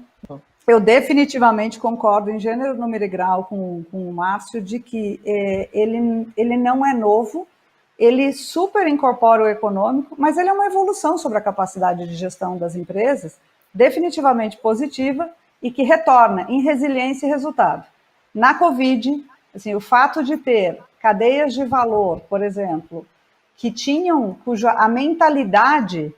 eu definitivamente concordo em gênero, número e grau com o Márcio de que ele não é novo, ele super incorpora o econômico, mas ele é uma evolução sobre a capacidade de gestão das empresas, definitivamente positiva e que retorna em resiliência e resultado. Na Covid, assim, o fato de ter cadeias de valor, por exemplo, que tinham, cuja a mentalidade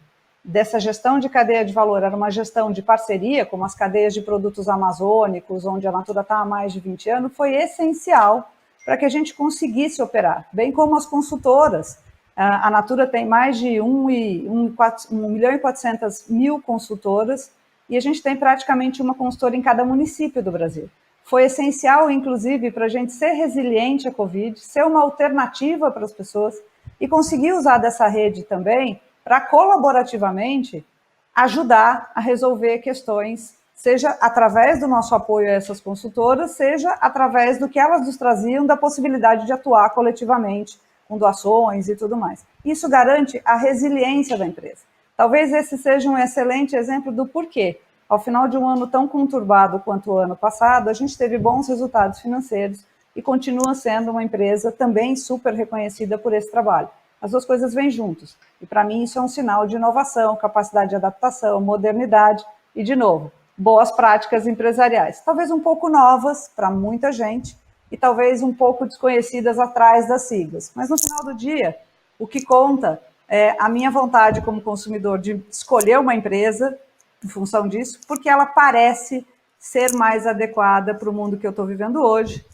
dessa gestão de cadeia de valor era uma gestão de parceria, como as cadeias de produtos amazônicos, onde a Natura está há mais de 20 anos, foi essencial para que a gente conseguisse operar, bem como as consultoras. A Natura tem mais de 1.400.000 consultoras e a gente tem praticamente uma consultora em cada município do Brasil. Foi essencial, inclusive, para a gente ser resiliente à Covid, ser uma alternativa para as pessoas e conseguir usar dessa rede também para colaborativamente ajudar a resolver questões, seja através do nosso apoio a essas consultoras, seja através do que elas nos traziam da possibilidade de atuar coletivamente, com doações e tudo mais. Isso garante a resiliência da empresa. Talvez esse seja um excelente exemplo do porquê. Ao final de um ano tão conturbado quanto o ano passado, a gente teve bons resultados financeiros e continua sendo uma empresa também super reconhecida por esse trabalho. As duas coisas vêm juntos. E, para mim, isso é um sinal de inovação, capacidade de adaptação, modernidade e, de novo, boas práticas empresariais. Talvez um pouco novas para muita gente e talvez um pouco desconhecidas atrás das siglas. Mas, no final do dia, o que conta é a minha vontade como consumidor de escolher uma empresa em função disso, porque ela parece ser mais adequada para o mundo que eu estou vivendo hoje,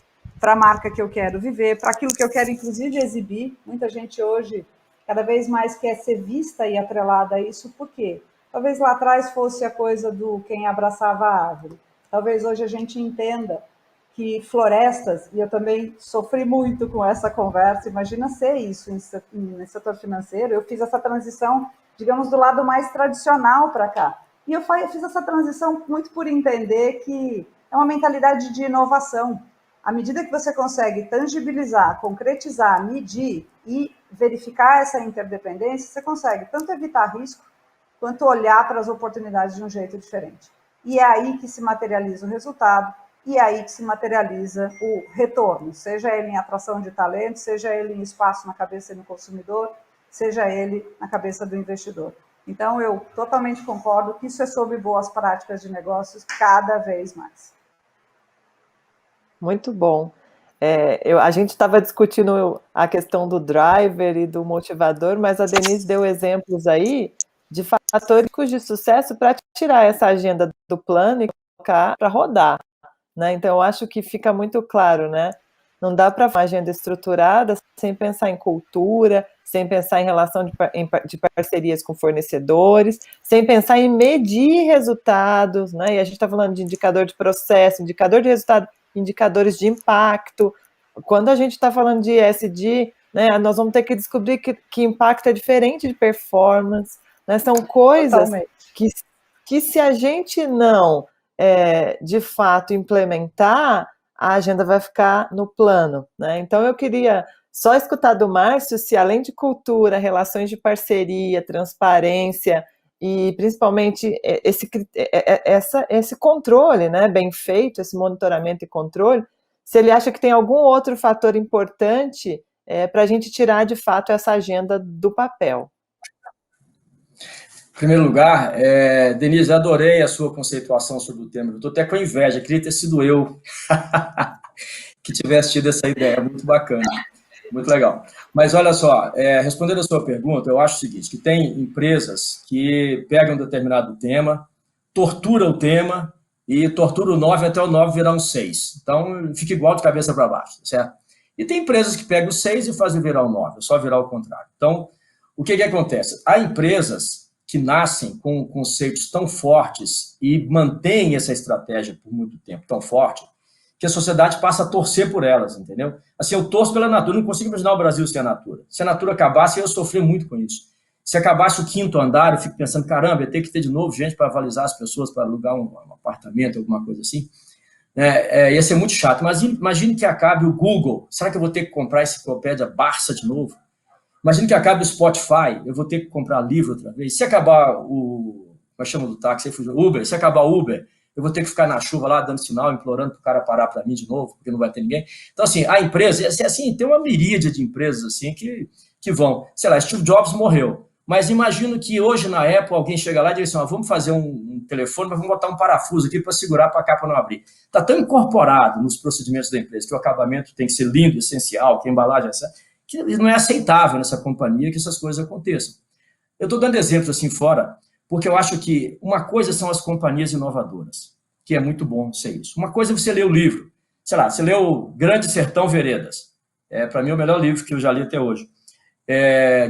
para a marca que eu quero viver, para aquilo que eu quero, inclusive, exibir. Muita gente hoje, cada vez mais, quer ser vista e atrelada a isso. Por quê? Talvez lá atrás fosse a coisa do quem abraçava a árvore. Talvez hoje a gente entenda que florestas, e eu também sofri muito com essa conversa, imagina ser isso no setor financeiro, eu fiz essa transição, digamos, do lado mais tradicional para cá. E eu fiz essa transição muito por entender que é uma mentalidade de inovação. À medida que você consegue tangibilizar, concretizar, medir e verificar essa interdependência, você consegue tanto evitar risco, quanto olhar para as oportunidades de um jeito diferente. E é aí que se materializa o resultado, e é aí que se materializa o retorno, seja ele em atração de talento, seja ele em espaço na cabeça do consumidor, seja ele na cabeça do investidor. Então, eu totalmente concordo que isso é sobre boas práticas de negócios cada vez mais. Muito bom. A gente estava discutindo a questão do driver e do motivador, mas a Denise deu exemplos aí de fatores de sucesso para tirar essa agenda do plano e colocar para rodar, né? Então, eu acho que fica muito claro, né? Não dá para uma agenda estruturada sem pensar em cultura, sem pensar em relação de parcerias com fornecedores, sem pensar em medir resultados, né? E a gente está falando de indicador de processo, indicador de resultado, indicadores de impacto. Quando a gente está falando de ESG, né, nós vamos ter que descobrir que impacto é diferente de performance, né? São coisas que se a gente não, de fato, implementar, a agenda vai ficar no plano, né? Então, eu queria só escutar do Márcio se, além de cultura, relações de parceria, transparência e, principalmente, esse controle, né, bem feito, esse monitoramento e controle, se ele acha que tem algum outro fator importante para a gente tirar, de fato, essa agenda do papel. Em primeiro lugar, Denise, adorei a sua conceituação sobre o tema. Eu estou até com inveja, queria ter sido eu que tivesse tido essa ideia, muito bacana, muito legal. Mas olha só, respondendo a sua pergunta, eu acho o seguinte, que tem empresas que pegam um determinado tema, tortura o tema e tortura o 9 até o 9 virar um 6. Então, fica igual de cabeça para baixo, certo? E tem empresas que pegam o 6 e fazem virar o 9, só virar o contrário. Então, o que acontece? Há empresas que nascem com conceitos tão fortes e mantêm essa estratégia por muito tempo tão forte, que a sociedade passa a torcer por elas, entendeu? Assim, eu torço pela Natura, não consigo imaginar o Brasil sem a Natura. Se a Natura acabasse, eu sofri muito com isso. Se acabasse o 5º andar, eu fico pensando, caramba, ia ter que ter de novo gente para avalizar as pessoas, para alugar um apartamento, alguma coisa assim. Ia ser muito chato. Mas imagine que acabe o Google. Será que eu vou ter que comprar a enciclopédia Barça de novo? Imagina que acabe o Spotify, eu vou ter que comprar livro outra vez. Se acabar como é que chama do táxi? Uber. Se acabar o Uber, eu vou ter que ficar na chuva lá, dando sinal, implorando para o cara parar para mim de novo, porque não vai ter ninguém. Então, assim, a empresa, assim, tem uma miríade de empresas assim que vão. Sei lá, Steve Jobs morreu. Mas imagino que hoje, na Apple, alguém chega lá e diz assim, vamos fazer um telefone, mas vamos botar um parafuso aqui para segurar para a capa não abrir. Está tão incorporado nos procedimentos da empresa que o acabamento tem que ser lindo, essencial, que a embalagem que não é aceitável nessa companhia que essas coisas aconteçam. Eu estou dando exemplos assim fora, porque eu acho que uma coisa são as companhias inovadoras, que é muito bom ser isso. Uma coisa é você ler o livro. Sei lá, você leu Grande Sertão Veredas. Para mim, é o melhor livro que eu já li até hoje.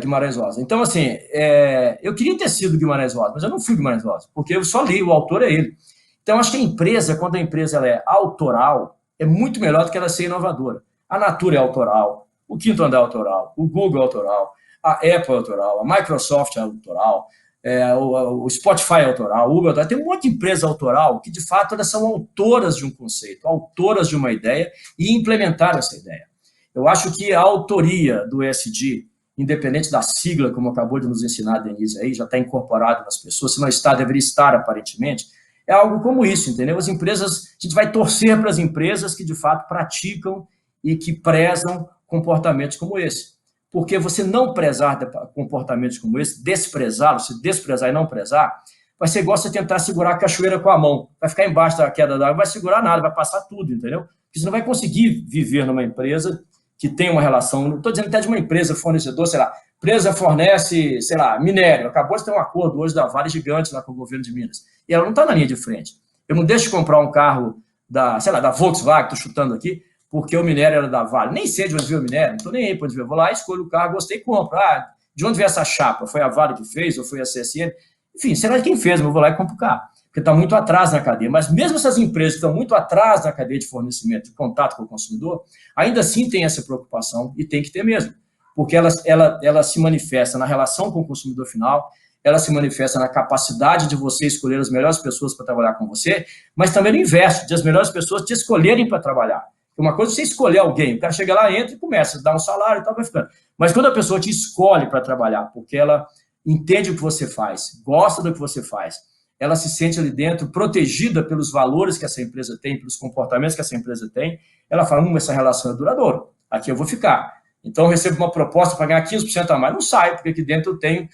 Guimarães Rosa. Então, assim, eu queria ter sido Guimarães Rosa, mas eu não fui Guimarães Rosa, porque eu só li, o autor é ele. Então, acho que a empresa, quando a empresa ela é autoral, é muito melhor do que ela ser inovadora. A Natura é autoral, o 5º Andar é autoral, o Google é autoral, a Apple é autoral, a Microsoft é autoral, o Spotify é autoral, o Uber é autoral. Tem um monte de empresa autoral que, de fato, elas são autoras de um conceito, autoras de uma ideia e implementaram essa ideia. Eu acho que a autoria do ESG, independente da sigla, como acabou de nos ensinar a Denise aí, já está incorporado nas pessoas, se não está, deveria estar aparentemente, é algo como isso, entendeu? As empresas, a gente vai torcer para as empresas que, de fato, praticam e que prezam comportamentos como esse. Porque você não prezar comportamentos como esse, desprezá-los, se desprezar e não prezar, vai ser igual você tentar segurar a cachoeira com a mão. Vai ficar embaixo da queda d'água, não vai segurar nada, vai passar tudo, entendeu? Porque você não vai conseguir viver numa empresa que tem uma relação, não estou dizendo até de uma empresa fornecedor, sei lá, empresa fornece, sei lá, minério, acabou de ter um acordo hoje da Vale gigante lá com o governo de Minas, e ela não está na linha de frente. Eu não deixo de comprar um carro da Volkswagen, estou chutando aqui, porque o minério era da Vale. Nem sei de onde veio o minério, não estou nem aí para onde veio. Vou lá, escolho o carro, gostei, compro. De onde veio essa chapa? Foi a Vale que fez ou foi a CSN? Enfim, será quem fez, mas eu vou lá e compro o carro. Porque está muito atrás na cadeia. Mas mesmo essas empresas que estão muito atrás na cadeia de fornecimento, de contato com o consumidor, ainda assim tem essa preocupação e tem que ter mesmo. Porque ela se manifesta na relação com o consumidor final, ela se manifesta na capacidade de você escolher as melhores pessoas para trabalhar com você, mas também no inverso, de as melhores pessoas te escolherem para trabalhar. Uma coisa é você escolher alguém, o cara chega lá, entra e começa, dá um salário e tal, vai ficando. Mas quando a pessoa te escolhe para trabalhar, porque ela entende o que você faz, gosta do que você faz, ela se sente ali dentro protegida pelos valores que essa empresa tem, pelos comportamentos que essa empresa tem, ela fala, essa relação é duradoura, aqui eu vou ficar. Então eu recebo uma proposta para ganhar 15% a mais, não sai, porque aqui dentro eu tenho...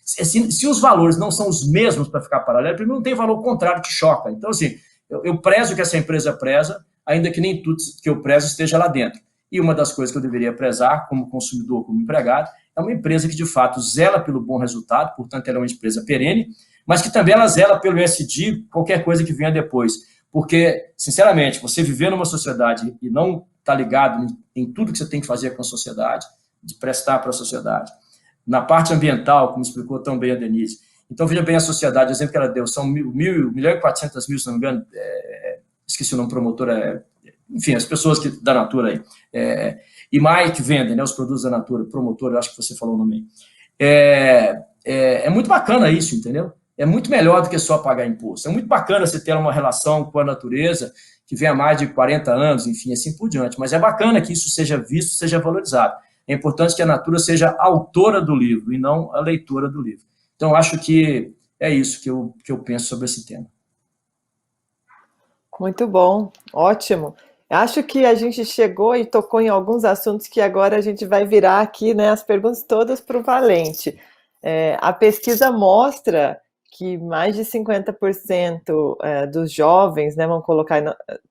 Se os valores não são os mesmos para ficar paralelo, primeiro não tem valor contrário que choca. Então, assim, eu prezo o que essa empresa preza, ainda que nem tudo que eu prezo esteja lá dentro. E uma das coisas que eu deveria prezar, como consumidor, como empregado, é uma empresa que, de fato, zela pelo bom resultado, portanto, ela é uma empresa perene, mas que também ela zela pelo ESG, qualquer coisa que venha depois. Porque, sinceramente, você viver numa sociedade e não estar ligado em tudo que você tem que fazer com a sociedade, de prestar para a sociedade. Na parte ambiental, como explicou tão bem a Denise. Então, veja bem a sociedade, o exemplo que ela deu, são 1.400.000, se não me engano, esqueci o nome, promotora, enfim, as pessoas da Natura aí, IMAI que vendem, né, os produtos da Natura, promotor, eu acho que você falou o nome aí. É muito bacana isso, entendeu? É muito melhor do que só pagar imposto. É muito bacana você ter uma relação com a natureza que vem há mais de 40 anos, enfim, assim por diante. Mas é bacana que isso seja visto, seja valorizado. É importante que a Natura seja a autora do livro e não a leitora do livro. Então, acho que é isso que eu penso sobre esse tema. Muito bom, ótimo. Acho que a gente chegou e tocou em alguns assuntos que agora a gente vai virar aqui, né, as perguntas todas para o Valente. A pesquisa mostra que mais de 50% dos jovens, né,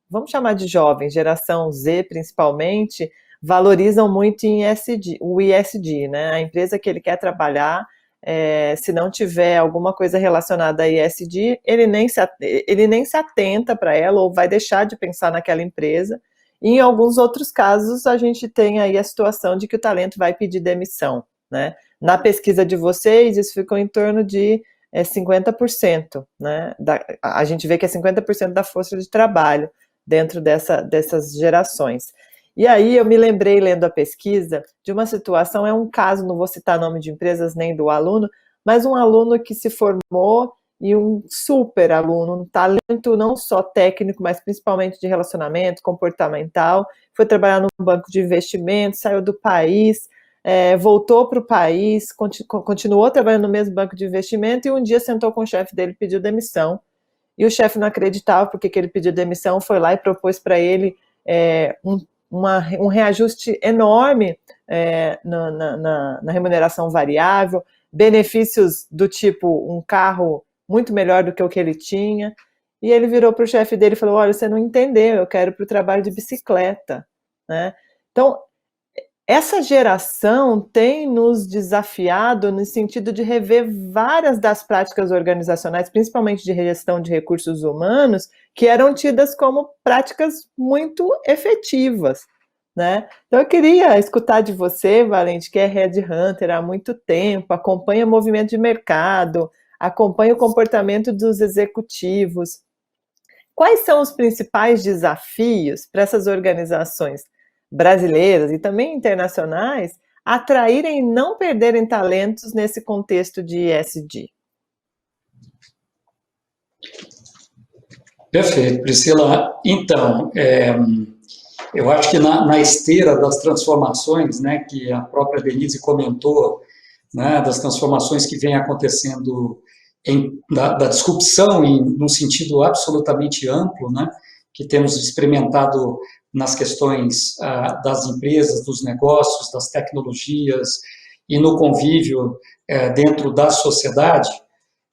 vamos chamar de jovens, geração Z principalmente, valorizam muito o ISD, né, a empresa que ele quer trabalhar, se não tiver alguma coisa relacionada a ISD, ele nem se atenta para ela ou vai deixar de pensar naquela empresa. E em alguns outros casos, a gente tem aí a situação de que o talento vai pedir demissão, né? Na pesquisa de vocês, isso ficou em torno de 50%, né? A gente vê que é 50% da força de trabalho dentro dessas gerações. E aí eu me lembrei, lendo a pesquisa, de uma situação, é um caso, não vou citar nome de empresas nem do aluno, mas um aluno que se formou e um super aluno, um talento não só técnico, mas principalmente de relacionamento, comportamental, foi trabalhar num banco de investimentos, saiu do país, voltou para o país, continuou trabalhando no mesmo banco de investimento e um dia sentou com o chefe dele e pediu demissão. E o chefe não acreditava porque ele pediu demissão, foi lá e propôs para ele um reajuste enorme na remuneração variável, benefícios do tipo um carro muito melhor do que o que ele tinha, e ele virou para o chefe dele e falou, olha, você não entendeu, eu quero ir para o trabalho de bicicleta, né? Então, essa geração tem nos desafiado no sentido de rever várias das práticas organizacionais, principalmente de gestão de recursos humanos, que eram tidas como práticas muito efetivas, né? Então eu queria escutar de você, Valente, que é headhunter há muito tempo, acompanha o movimento de mercado, acompanha o comportamento dos executivos. Quais são os principais desafios para essas organizações brasileiras e também internacionais atraírem e não perderem talentos nesse contexto de ESG? Perfeito, Priscila. Então, eu acho que na esteira das transformações, né, que a própria Denise comentou, né, das transformações que vêm acontecendo, da disrupção num sentido absolutamente amplo, né, que temos experimentado nas questões das empresas, dos negócios, das tecnologias e no convívio dentro da sociedade,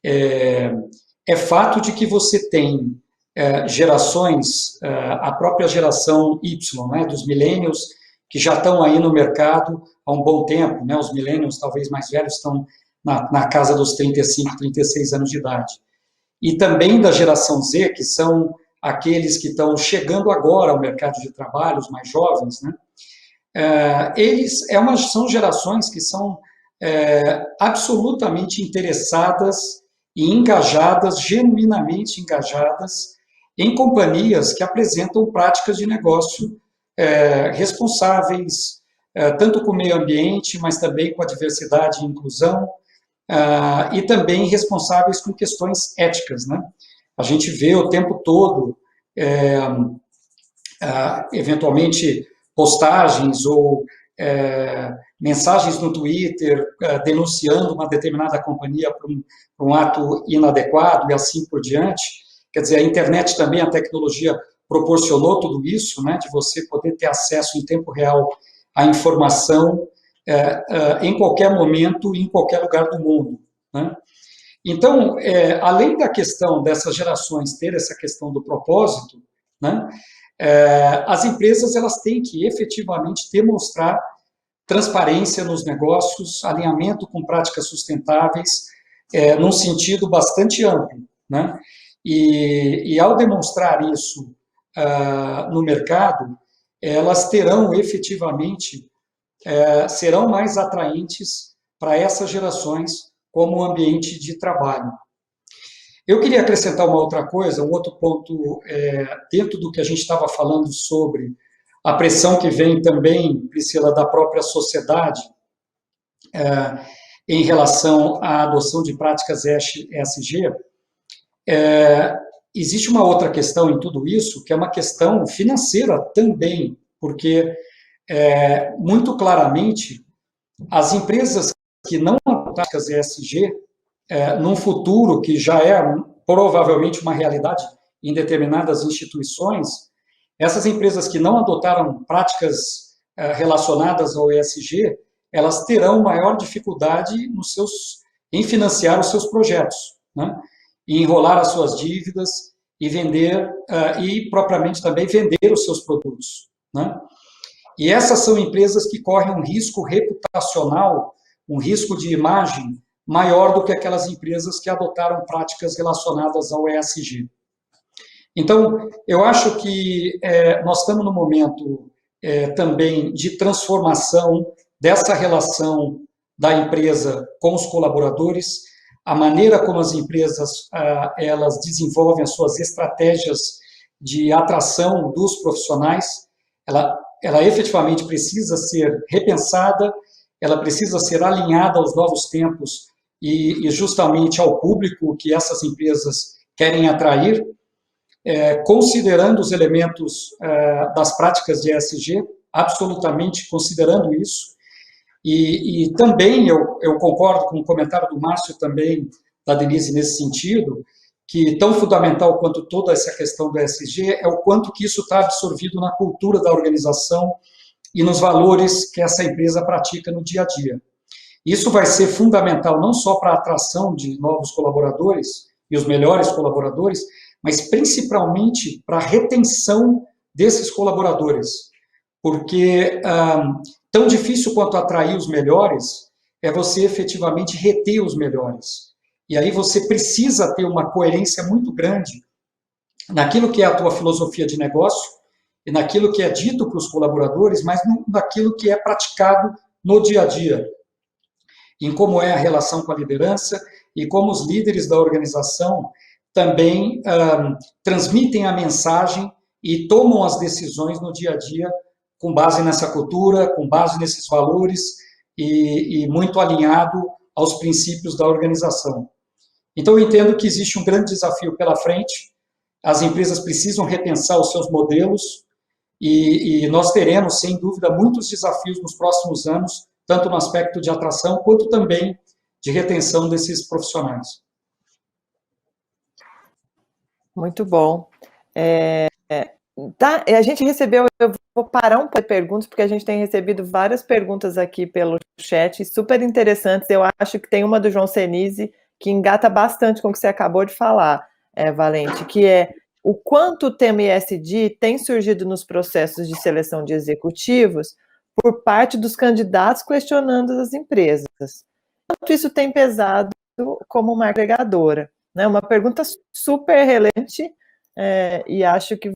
é fato de que você tem gerações, a própria geração Y, né, dos millennials, que já estão aí no mercado há um bom tempo, né, os millennials talvez mais velhos estão na casa dos 35, 36 anos de idade. E também da geração Z, que são aqueles que estão chegando agora ao mercado de trabalho, os mais jovens, né, são gerações que são absolutamente interessadas e engajadas, genuinamente engajadas, em companhias que apresentam práticas de negócio responsáveis, tanto com o meio ambiente, mas também com a diversidade e inclusão, e também responsáveis com questões éticas, né? A gente vê o tempo todo, eventualmente, postagens ou mensagens no Twitter denunciando uma determinada companhia por um ato inadequado e assim por diante. Quer dizer, a internet também, a tecnologia proporcionou tudo isso, né, de você poder ter acesso em tempo real à informação em qualquer momento, em qualquer lugar do mundo, né? Então, além da questão dessas gerações ter essa questão do propósito, né, as empresas elas têm que efetivamente demonstrar transparência nos negócios, alinhamento com práticas sustentáveis, num sentido bastante amplo, né? E ao demonstrar isso no mercado, elas terão efetivamente serão mais atraentes para essas gerações como ambiente de trabalho. Eu queria acrescentar uma outra coisa, um outro ponto, dentro do que a gente estava falando sobre a pressão que vem também, Priscila, da própria sociedade, em relação à adoção de práticas ESG, existe uma outra questão em tudo isso, que é uma questão financeira também, porque, muito claramente, as empresas que não adotam práticas ESG, num futuro que já é provavelmente uma realidade em determinadas instituições, essas empresas que não adotaram práticas relacionadas ao ESG, elas terão maior dificuldade em financiar os seus projetos, né? E enrolar as suas dívidas e vender, e propriamente também vender os seus produtos, né? E essas são empresas que correm um risco reputacional, um risco de imagem maior do que aquelas empresas que adotaram práticas relacionadas ao ESG. Então, eu acho que nós estamos num momento também de transformação dessa relação da empresa com os colaboradores, a maneira como as empresas elas desenvolvem as suas estratégias de atração dos profissionais, ela efetivamente precisa ser repensada, ela precisa ser alinhada aos novos tempos e justamente ao público que essas empresas querem atrair, considerando os elementos das práticas de ESG, absolutamente considerando isso. E também eu concordo com o comentário do Márcio também, da Denise, nesse sentido, que tão fundamental quanto toda essa questão do ESG é o quanto que isso está absorvido na cultura da organização e nos valores que essa empresa pratica no dia a dia. Isso vai ser fundamental não só para a atração de novos colaboradores e os melhores colaboradores, mas principalmente para a retenção desses colaboradores, porque tão difícil quanto atrair os melhores é você efetivamente reter os melhores. E aí você precisa ter uma coerência muito grande naquilo que é a tua filosofia de negócio e naquilo que é dito para os colaboradores, mas naquilo que é praticado no dia a dia, em como é a relação com a liderança e como os líderes da organização também transmitem a mensagem e tomam as decisões no dia a dia com base nessa cultura, com base nesses valores e muito alinhado aos princípios da organização. Então, eu entendo que existe um grande desafio pela frente, as empresas precisam repensar os seus modelos e nós teremos, sem dúvida, muitos desafios nos próximos anos, tanto no aspecto de atração, quanto também de retenção desses profissionais. Muito bom. Tá, a gente recebeu, eu vou parar um pouco de perguntas, porque a gente tem recebido várias perguntas aqui pelo chat, super interessantes. Eu acho que tem uma do João Senise, que engata bastante com o que você acabou de falar, Valente, que é o quanto o tema ESG tem surgido nos processos de seleção de executivos por parte dos candidatos questionando as empresas. Quanto isso tem pesado como uma agregadora? Né? Uma pergunta super relevante, e acho que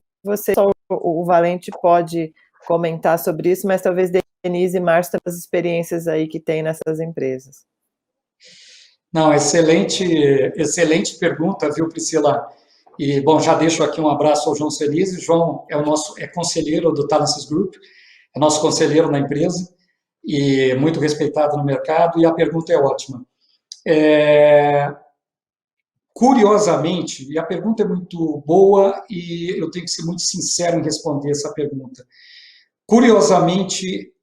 o Valente pode comentar sobre isso, mas talvez Denise e Márcio as experiências aí que tem nessas empresas. Não, excelente pergunta, viu, Priscila? E, bom, já deixo aqui um abraço ao João Senise. O João é conselheiro do Talences Group, é nosso conselheiro na empresa e muito respeitado no mercado, e a pergunta é ótima. Curiosamente, e a pergunta é muito boa e eu tenho que ser muito sincero em responder essa pergunta, curiosamente,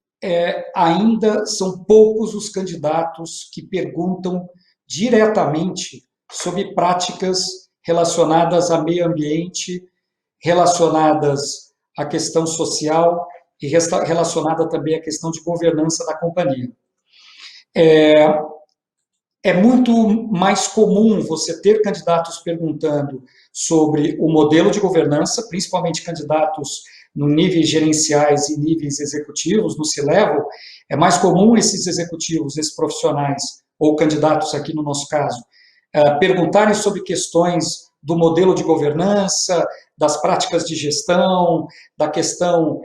ainda são poucos os candidatos que perguntam diretamente sobre práticas relacionadas a meio ambiente, relacionadas à questão social e relacionada também à questão de governança da companhia. É muito mais comum você ter candidatos perguntando sobre o modelo de governança, principalmente candidatos no níveis gerenciais e níveis executivos, no C-level. É mais comum esses executivos, esses profissionais, ou candidatos aqui no nosso caso, perguntarem sobre questões do modelo de governança, das práticas de gestão, da questão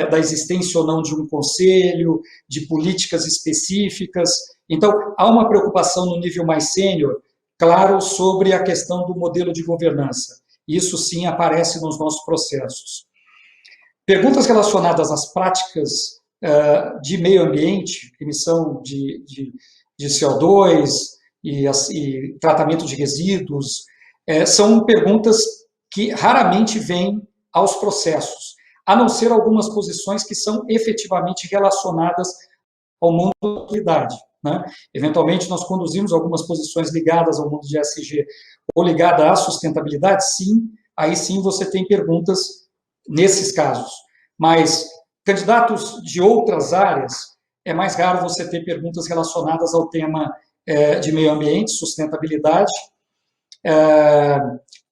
da existência ou não de um conselho, de políticas específicas. Então, há uma preocupação no nível mais sênior, claro, sobre a questão do modelo de governança. Isso, sim, aparece nos nossos processos. Perguntas relacionadas às práticas de meio ambiente, emissão de CO2 e tratamento de resíduos, são perguntas que raramente vêm aos processos, a não ser algumas posições que são efetivamente relacionadas ao mundo da atividade, né? Eventualmente, nós conduzimos algumas posições ligadas ao mundo de ESG ou ligada à sustentabilidade, sim, aí sim você tem perguntas nesses casos. Mas candidatos de outras áreas, é mais raro você ter perguntas relacionadas ao tema de meio ambiente, sustentabilidade,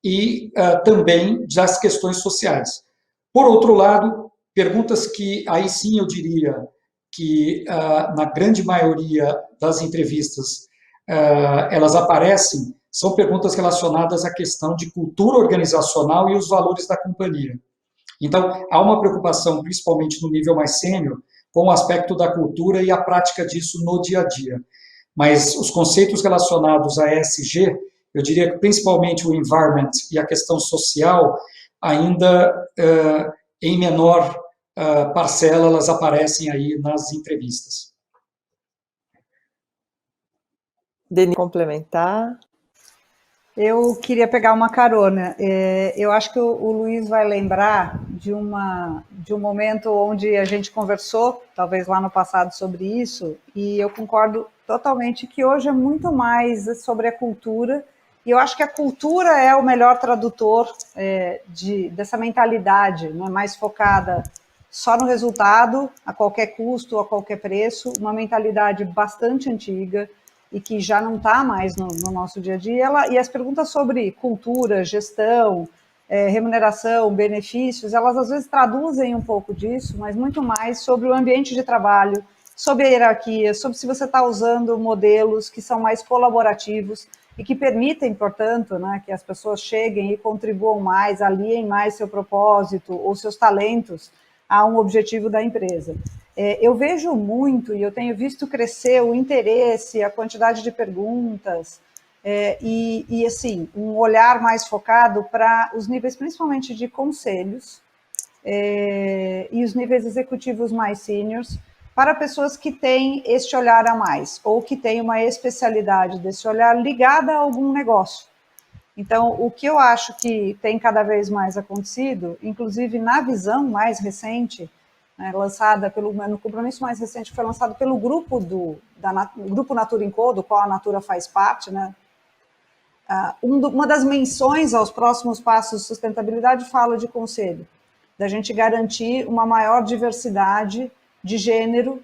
e também das questões sociais. Por outro lado, perguntas que, aí sim eu diria que, na grande maioria das entrevistas, elas aparecem, são perguntas relacionadas à questão de cultura organizacional e os valores da companhia. Então, há uma preocupação, principalmente no nível mais sênior, com o aspecto da cultura e a prática disso no dia a dia. Mas os conceitos relacionados a ESG, eu diria que principalmente o environment e a questão social, ainda em menor parcela, elas aparecem aí nas entrevistas. Denise, complementar? Eu queria pegar uma carona. Eu acho que o Luiz vai lembrar de um momento onde a gente conversou, talvez lá no passado, sobre isso, e eu concordo totalmente que hoje é muito mais sobre a cultura, e eu acho que a cultura é o melhor tradutor dessa mentalidade, né, mais focada só no resultado, a qualquer custo, a qualquer preço, uma mentalidade bastante antiga, e que já não está mais no nosso dia a dia, e as perguntas sobre cultura, gestão, remuneração, benefícios, elas às vezes traduzem um pouco disso, mas muito mais sobre o ambiente de trabalho, sobre a hierarquia, sobre se você está usando modelos que são mais colaborativos e que permitem, portanto, né, que as pessoas cheguem e contribuam mais, aliem mais seu propósito ou seus talentos a um objetivo da empresa. Eu vejo muito, e eu tenho visto crescer o interesse, a quantidade de perguntas, e assim, um olhar mais focado para os níveis, principalmente de conselhos, e os níveis executivos mais seniors, para pessoas que têm este olhar a mais, ou que têm uma especialidade desse olhar ligada a algum negócio. Então, o que eu acho que tem cada vez mais acontecido, inclusive na visão mais recente, lançada no compromisso mais recente, que foi lançado pelo grupo Grupo Natura &Co, do qual a Natura faz parte, né? Uma das menções aos próximos passos de sustentabilidade fala de conselho, da gente garantir uma maior diversidade de gênero,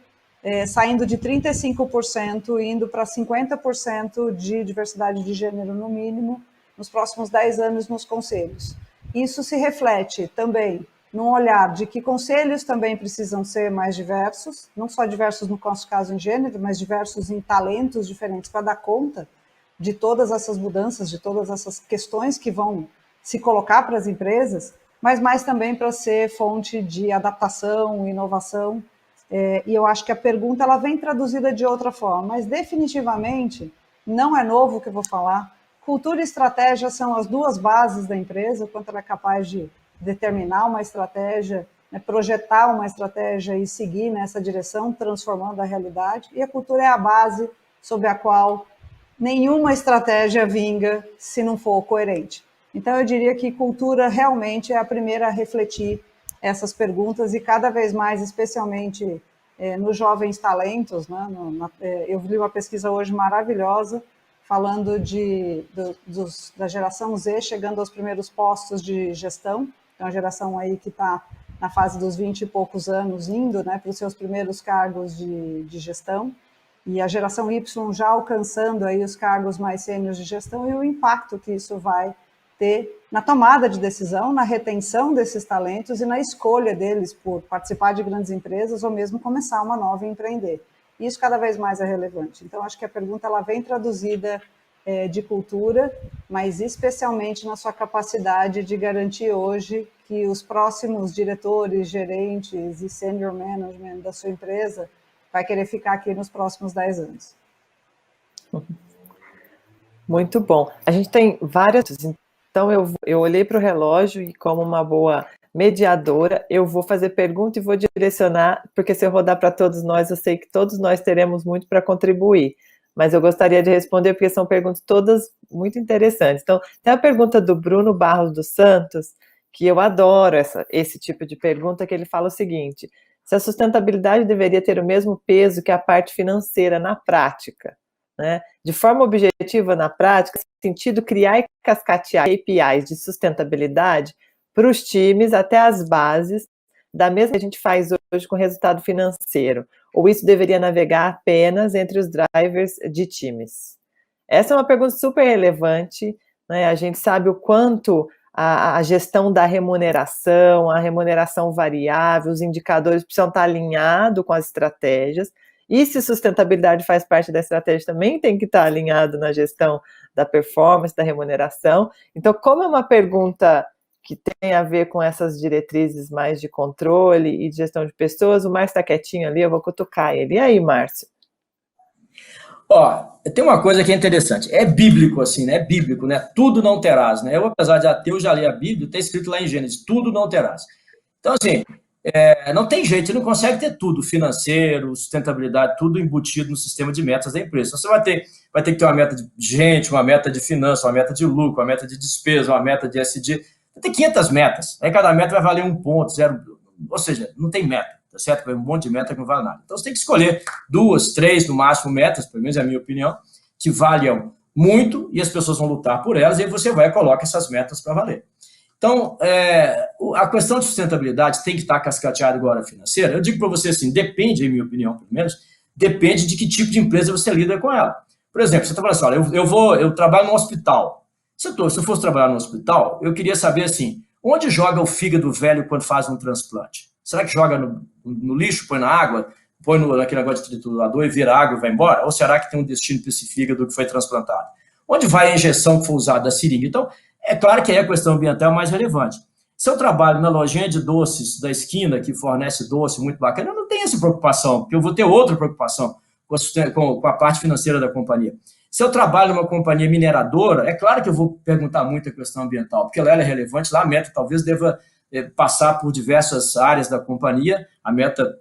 saindo de 35% e indo para 50% de diversidade de gênero no mínimo, nos próximos 10 anos nos conselhos. Isso se reflete também num olhar de que conselhos também precisam ser mais diversos, não só diversos no nosso caso em gênero, mas diversos em talentos diferentes para dar conta de todas essas mudanças, de todas essas questões que vão se colocar para as empresas, mas mais também para ser fonte de adaptação, inovação. E eu acho que a pergunta ela vem traduzida de outra forma, mas definitivamente não é novo o que eu vou falar. Cultura e estratégia são as duas bases da empresa, quanto ela é capaz de determinar uma estratégia, né, projetar uma estratégia e seguir nessa direção, transformando a realidade. E a cultura é a base sobre a qual nenhuma estratégia vinga se não for coerente. Então, eu diria que cultura realmente é a primeira a refletir essas perguntas e cada vez mais, especialmente nos jovens talentos, né, eu li uma pesquisa hoje maravilhosa falando da geração Z chegando aos primeiros postos de gestão, então a geração aí que está na fase dos 20 e poucos anos indo, né, para os seus primeiros cargos de gestão, e a geração Y já alcançando aí os cargos mais sêniores de gestão e o impacto que isso vai ter na tomada de decisão, na retenção desses talentos e na escolha deles por participar de grandes empresas ou mesmo começar uma nova e empreender. Isso cada vez mais é relevante. Então, acho que a pergunta ela vem traduzida de cultura, mas especialmente na sua capacidade de garantir hoje que os próximos diretores, gerentes e senior management da sua empresa vai querer ficar aqui nos próximos 10 anos. Muito bom. A gente tem várias, então eu olhei para o relógio e, como uma boa mediadora, eu vou fazer pergunta e vou direcionar, porque se eu rodar para todos nós, eu sei que todos nós teremos muito para contribuir, mas eu gostaria de responder porque são perguntas todas muito interessantes. Então, tem a pergunta do Bruno Barros dos Santos, que eu adoro esse tipo de pergunta, que ele fala o seguinte: se a sustentabilidade deveria ter o mesmo peso que a parte financeira na prática, né? De forma objetiva na prática, no sentido criar e cascatear KPIs de sustentabilidade para os times até as bases, da mesma que a gente faz hoje com resultado financeiro, ou isso deveria navegar apenas entre os drivers de times? Essa é uma pergunta super relevante, né? A gente sabe o quanto a gestão da remuneração, a remuneração variável, os indicadores precisam estar alinhados com as estratégias, e se sustentabilidade faz parte da estratégia, também tem que estar alinhado na gestão da performance, da remuneração. Então, como é uma pergunta que tem a ver com essas diretrizes mais de controle e de gestão de pessoas, o Márcio está quietinho ali, eu vou cutucar ele. E aí, Márcio? Ó, tem uma coisa que é interessante, é bíblico assim, né? É bíblico, né? Tudo não terás, né? Eu, apesar de ateu, já li a Bíblia, está escrito lá em Gênesis, tudo não terás. Então, assim, não tem jeito, você não consegue ter tudo, financeiro, sustentabilidade, tudo embutido no sistema de metas da empresa. Então, você vai ter que ter uma meta de gente, uma meta de finança, uma meta de lucro, uma meta de despesa, uma meta de SD. Vai ter 500 metas, aí cada meta vai valer 1 ponto, 0, ou seja, não tem meta. Tá certo? Vai um monte de meta que não vale nada. Então, você tem que escolher 2, 3, no máximo, metas, pelo menos é a minha opinião, que valham muito e as pessoas vão lutar por elas, e aí você vai e coloca essas metas para valer. Então, a questão de sustentabilidade tem que estar cascateada igual a financeira. Eu digo para você assim, depende, em minha opinião, pelo menos, depende de que tipo de empresa você lida com ela. Por exemplo, você está falando assim, olha, eu trabalho no hospital. Se eu fosse trabalhar no hospital, eu queria saber assim, onde joga o fígado velho quando faz um transplante? Será que joga no lixo, põe na água, põe naquele negócio de triturador e vira água e vai embora? Ou será que tem um destino para esse fígado que foi transplantado? Onde vai a injeção que foi usada da seringa? Então, é claro que aí a questão ambiental é mais relevante. Se eu trabalho na lojinha de doces da esquina, que fornece doce muito bacana, eu não tenho essa preocupação, porque eu vou ter outra preocupação com a parte financeira da companhia. Se eu trabalho numa companhia mineradora, é claro que eu vou perguntar muito a questão ambiental, porque ela é relevante, lá a meta talvez deva passar por diversas áreas da companhia, a meta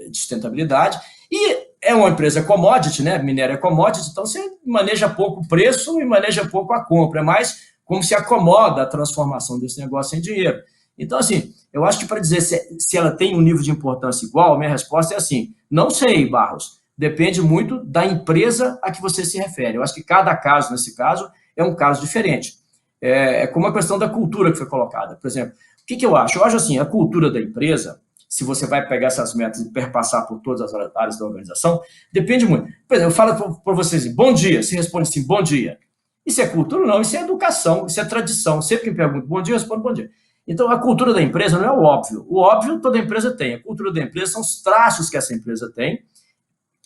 de sustentabilidade, e é uma empresa commodity, né? Minério é commodity, então você maneja pouco o preço e maneja pouco a compra, é mais como se acomoda a transformação desse negócio em dinheiro. Então, assim, eu acho que para dizer se ela tem um nível de importância igual, a minha resposta é assim, não sei, Barros, depende muito da empresa a que você se refere. Eu acho que cada caso, nesse caso, é um caso diferente. É como a questão da cultura que foi colocada. Por exemplo, o que eu acho? Eu acho assim, a cultura da empresa, se você vai pegar essas metas e perpassar por todas as áreas da organização, depende muito. Por exemplo, eu falo para vocês, bom dia, você responde assim, bom dia. Isso é cultura? Não, isso é educação, isso é tradição. Sempre que me pergunto bom dia, eu respondo bom dia. Então, a cultura da empresa não é o óbvio. O óbvio toda empresa tem. A cultura da empresa são os traços que essa empresa tem,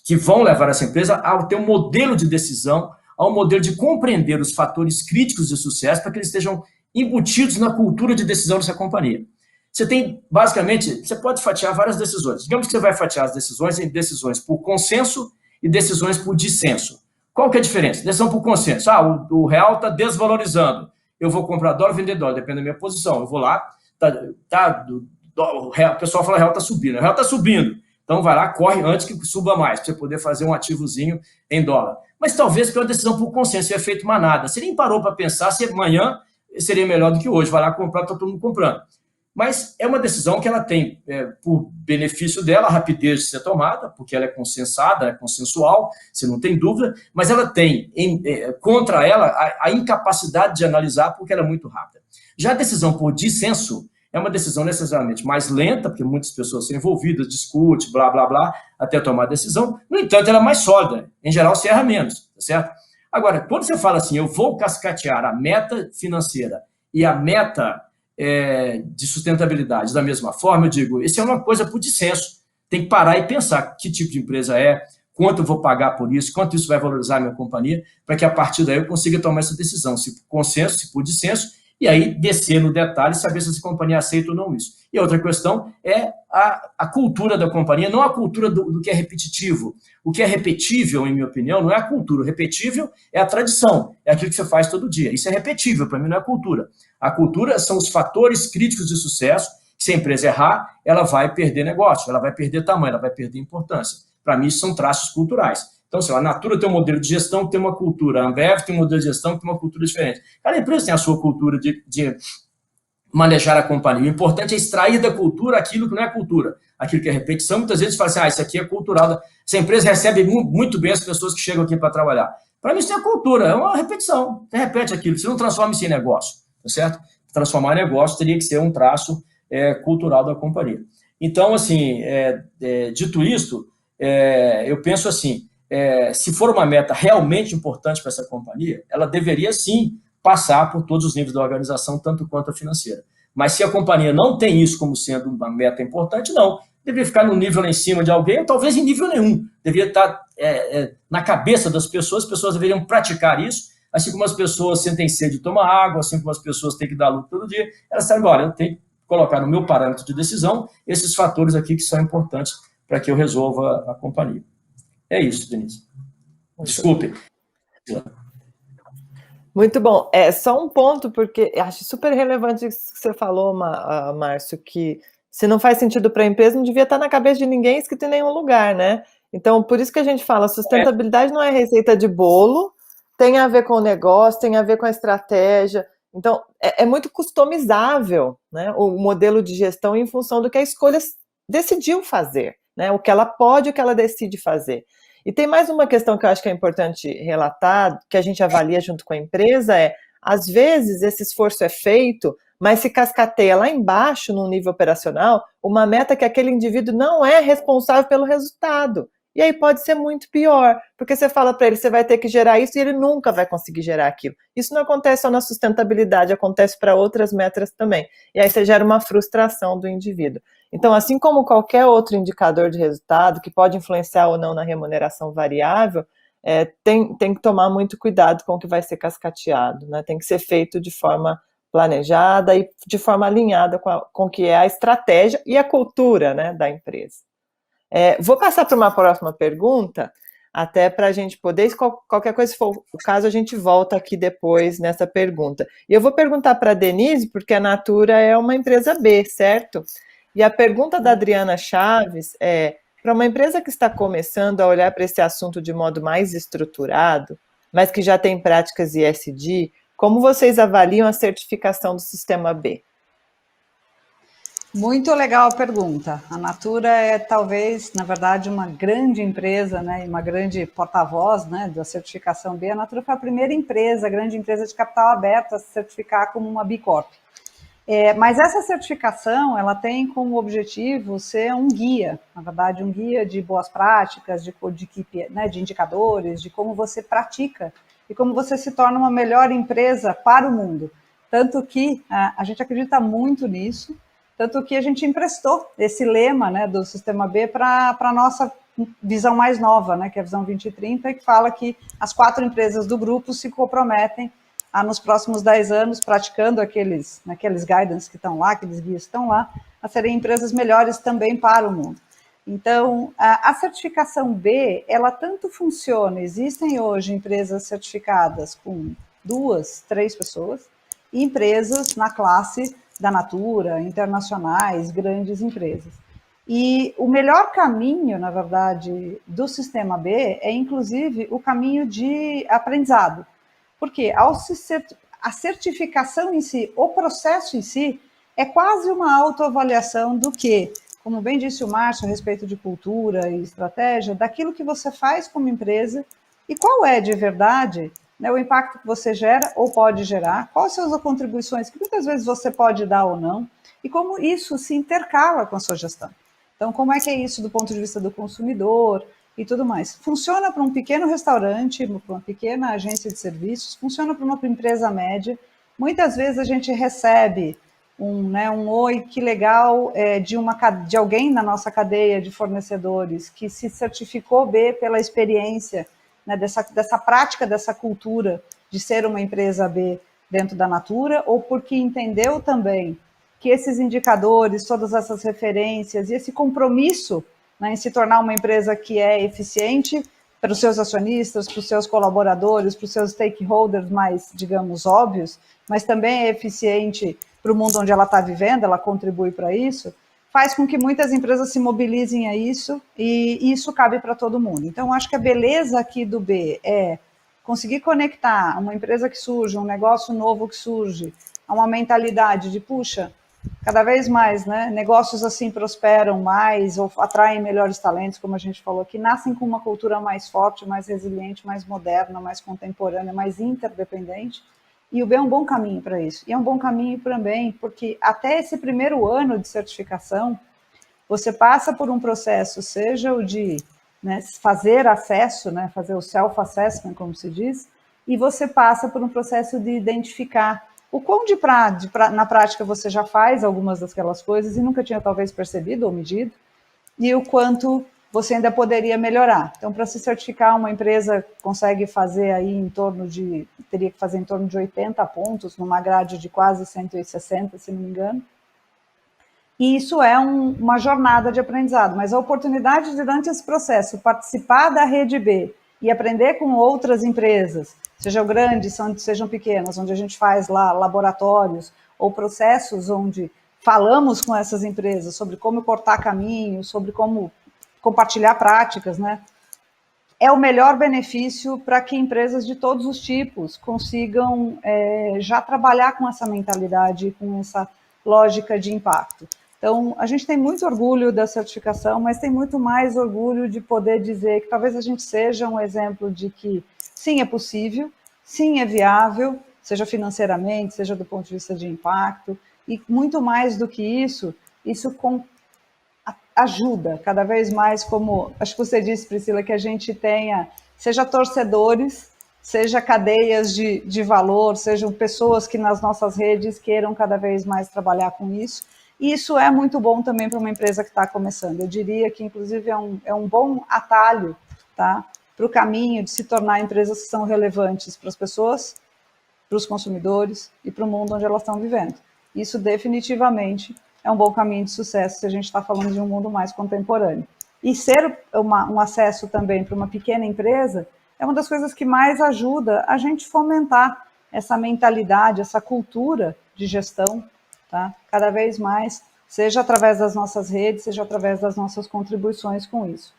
que vão levar essa empresa a ter um modelo de decisão, a um modelo de compreender os fatores críticos de sucesso para que eles estejam embutidos na cultura de decisão dessa companhia. Você tem, basicamente, você pode fatiar várias decisões. Digamos que você vai fatiar as decisões em decisões por consenso e decisões por dissenso. Qual que é a diferença? Decisão por consenso. O real está desvalorizando. Eu vou comprar dólar, vender dólar, depende da minha posição. Eu vou lá, o pessoal fala que o real está subindo. O real está subindo. Então, vai lá, corre antes que suba mais, para você poder fazer um ativozinho em dólar. Mas talvez que é uma decisão por consenso, se é feito manada. Você nem parou para pensar se amanhã seria melhor do que hoje. Vai lá comprar, está todo mundo comprando. Mas é uma decisão que ela tem, por benefício dela, a rapidez de ser tomada, porque ela é consensada, é consensual, você não tem dúvida, mas ela tem, contra ela, a incapacidade de analisar, porque ela é muito rápida. Já a decisão por dissenso é uma decisão necessariamente mais lenta, porque muitas pessoas são envolvidas, discutem, blá, blá, blá, até tomar a decisão. No entanto, ela é mais sólida. Em geral, se erra menos, tá certo? Agora, quando você fala assim, eu vou cascatear a meta financeira e a meta de sustentabilidade da mesma forma, eu digo, isso é uma coisa por dissenso. Tem que parar e pensar que tipo de empresa é, quanto eu vou pagar por isso, quanto isso vai valorizar a minha companhia, para que a partir daí eu consiga tomar essa decisão, se por consenso, se por dissenso, e aí descer no detalhe e saber se essa companhia aceita ou não isso. E outra questão é a cultura da companhia, não a cultura do que é repetitivo. O que é repetível, em minha opinião, não é a cultura. O repetível é a tradição, é aquilo que você faz todo dia. Isso é repetível, para mim não é cultura. A cultura são os fatores críticos de sucesso, que se a empresa errar, ela vai perder negócio, ela vai perder tamanho, ela vai perder importância. Para mim, isso são traços culturais. Então, a Natura tem um modelo de gestão que tem uma cultura, a Ambev tem um modelo de gestão que tem uma cultura diferente. Cada empresa tem a sua cultura de manejar a companhia. O importante é extrair da cultura aquilo que não é cultura, aquilo que é repetição. Muitas vezes fala assim, isso aqui é cultural. Essa empresa recebe muito bem as pessoas que chegam aqui para trabalhar. Para mim, isso não é cultura, é uma repetição. Você repete aquilo, você não transforma isso em negócio, tá certo? Transformar em negócio teria que ser um traço cultural da companhia. Então, assim, dito isto, eu penso assim, se for uma meta realmente importante para essa companhia, ela deveria sim passar por todos os níveis da organização, tanto quanto a financeira. Mas se a companhia não tem isso como sendo uma meta importante, não. Deveria ficar no nível lá em cima de alguém, ou talvez em nível nenhum. Deveria estar na cabeça das pessoas, as pessoas deveriam praticar isso, assim como as pessoas sentem sede de tomar água, assim como as pessoas têm que dar lucro todo dia, elas sabem, olha, eu tenho que colocar no meu parâmetro de decisão esses fatores aqui que são importantes para que eu resolva a companhia. É isso, Denise. Desculpe. Muito bom. Só um ponto, porque acho super relevante isso que você falou, Márcio, que se não faz sentido para a empresa, não devia estar na cabeça de ninguém escrito em nenhum lugar, né? Então, por isso que a gente fala, sustentabilidade não é receita de bolo, tem a ver com o negócio, tem a ver com a estratégia. Então, é muito customizável, né, o modelo de gestão em função do que a escolha decidiu fazer, né, o que ela pode e o que ela decide fazer. E tem mais uma questão que eu acho que é importante relatar, que a gente avalia junto com a empresa, às vezes esse esforço é feito, mas se cascateia lá embaixo, no nível operacional, uma meta que aquele indivíduo não é responsável pelo resultado. E aí pode ser muito pior, porque você fala para ele, você vai ter que gerar isso e ele nunca vai conseguir gerar aquilo. Isso não acontece só na sustentabilidade, acontece para outras metas também. E aí você gera uma frustração do indivíduo. Então, assim como qualquer outro indicador de resultado, que pode influenciar ou não na remuneração variável, tem que tomar muito cuidado com o que vai ser cascateado, né? Tem que ser feito de forma planejada e de forma alinhada com o que é a estratégia e a cultura, né, da empresa. Vou passar para uma próxima pergunta, até para a gente poder, qualquer coisa, se for o caso, a gente volta aqui depois nessa pergunta. E eu vou perguntar para a Denise, porque a Natura é uma empresa B, certo? E a pergunta da Adriana Chaves para uma empresa que está começando a olhar para esse assunto de modo mais estruturado, mas que já tem práticas ESG, como vocês avaliam a certificação do Sistema B? Muito legal a pergunta. A Natura é talvez, na verdade, uma grande empresa, né, e uma grande porta-voz, né, da certificação B. A Natura foi a primeira empresa, grande empresa de capital aberto a se certificar como uma B Corp. Mas essa certificação, ela tem como objetivo ser um guia, na verdade, um guia de boas práticas, de indicadores, de como você pratica e como você se torna uma melhor empresa para o mundo. Tanto que a gente acredita muito nisso, tanto que a gente emprestou esse lema, né, do Sistema B para a nossa visão mais nova, né, que é a visão 2030, que fala que as 4 empresas do grupo se comprometem a, nos próximos 10 anos, praticando aqueles guidance que estão lá, aqueles guias que estão lá, a serem empresas melhores também para o mundo. Então, a certificação B, ela tanto funciona, existem hoje empresas certificadas com 2, 3 pessoas, e empresas na classe da Natura, internacionais, grandes empresas. E o melhor caminho, na verdade, do Sistema B é, inclusive, o caminho de aprendizado. Porque a certificação em si, o processo em si, é quase uma autoavaliação do que, como bem disse o Márcio a respeito de cultura e estratégia, daquilo que você faz como empresa e qual é de verdade, né, o impacto que você gera ou pode gerar, quais são as contribuições que muitas vezes você pode dar ou não, e como isso se intercala com a sua gestão. Então, como é que é isso do ponto de vista do consumidor e tudo mais? Funciona para um pequeno restaurante, para uma pequena agência de serviços, funciona para uma empresa média. Muitas vezes a gente recebe um oi, que legal, de alguém na nossa cadeia de fornecedores que se certificou B pela experiência, né, dessa prática, dessa cultura de ser uma empresa B dentro da Natura, ou porque entendeu também que esses indicadores, todas essas referências e esse compromisso, né, em se tornar uma empresa que é eficiente para os seus acionistas, para os seus colaboradores, para os seus stakeholders mais, digamos, óbvios, mas também é eficiente para o mundo onde ela está vivendo, ela contribui para isso, faz com que muitas empresas se mobilizem a isso, e isso cabe para todo mundo. Então, acho que a beleza aqui do B é conseguir conectar uma empresa que surge, um negócio novo que surge, a uma mentalidade de, puxa, cada vez mais, né, negócios assim prosperam mais ou atraem melhores talentos, como a gente falou aqui, nascem com uma cultura mais forte, mais resiliente, mais moderna, mais contemporânea, mais interdependente, e o B é um bom caminho para isso. E é um bom caminho também porque até esse primeiro ano de certificação, você passa por um processo, seja o de, né, fazer acesso, né, fazer o self-assessment, como se diz, e você passa por um processo de identificar o quão na prática você já faz algumas daquelas coisas e nunca tinha talvez percebido ou medido, e o quanto você ainda poderia melhorar. Então, para se certificar, uma empresa consegue fazer aí teria que fazer em torno de 80 pontos, numa grade de quase 160, se não me engano. E isso é uma jornada de aprendizado, mas a oportunidade de, durante esse processo, participar da rede B e aprender com outras empresas, sejam grandes, sejam pequenas, onde a gente faz lá laboratórios ou processos onde falamos com essas empresas sobre como cortar caminho, sobre como compartilhar práticas, né? É o melhor benefício para que empresas de todos os tipos consigam já trabalhar com essa mentalidade, com essa lógica de impacto. Então, a gente tem muito orgulho da certificação, mas tem muito mais orgulho de poder dizer que talvez a gente seja um exemplo de que sim, é possível, sim, é viável, seja financeiramente, seja do ponto de vista de impacto, e muito mais do que isso ajuda cada vez mais, como acho que você disse, Priscila, que a gente tenha, seja torcedores, seja cadeias de valor, sejam pessoas que nas nossas redes queiram cada vez mais trabalhar com isso. E isso é muito bom também para uma empresa que está começando. Eu diria que, inclusive, é um bom atalho, tá, para o caminho de se tornar empresas que são relevantes para as pessoas, para os consumidores e para o mundo onde elas estão vivendo. Isso definitivamente é um bom caminho de sucesso se a gente está falando de um mundo mais contemporâneo. E ser um acesso também para uma pequena empresa é uma das coisas que mais ajuda a gente fomentar essa mentalidade, essa cultura de gestão, tá? Cada vez mais, seja através das nossas redes, seja através das nossas contribuições com isso.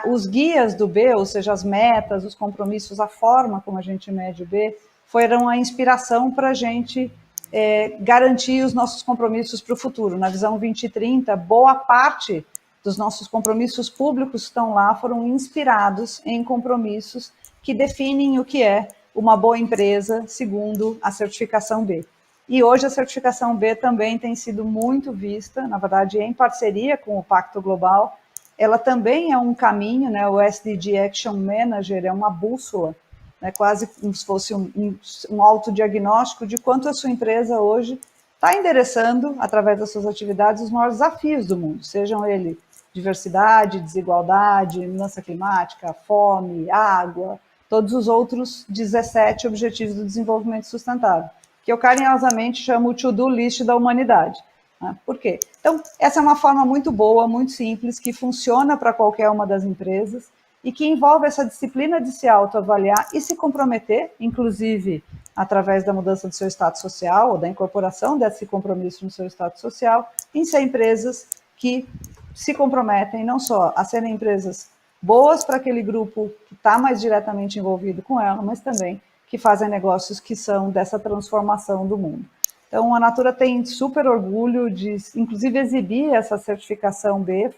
Os guias do B, ou seja, as metas, os compromissos, a forma como a gente mede o B, foram a inspiração para a gente garantir os nossos compromissos para o futuro. Na Visão 2030, boa parte dos nossos compromissos públicos que estão lá foram inspirados em compromissos que definem o que é uma boa empresa segundo a certificação B. E hoje a certificação B também tem sido muito vista, na verdade, em parceria com o Pacto Global. Ela também é um caminho, né? O SDG Action Manager é uma bússola, né, quase como se fosse um autodiagnóstico de quanto a sua empresa hoje está endereçando, através das suas atividades, os maiores desafios do mundo, sejam eles diversidade, desigualdade, mudança climática, fome, água, todos os outros 17 Objetivos do Desenvolvimento Sustentável, que eu carinhosamente chamo o to-do list da humanidade. Né? Por quê? Então, essa é uma forma muito boa, muito simples, que funciona para qualquer uma das empresas, e que envolve essa disciplina de se autoavaliar e se comprometer, inclusive através da mudança do seu status social ou da incorporação desse compromisso no seu status social, em ser empresas que se comprometem não só a serem empresas boas para aquele grupo que está mais diretamente envolvido com ela, mas também que fazem negócios que são dessa transformação do mundo. Então, a Natura tem super orgulho de, inclusive, exibir essa certificação B,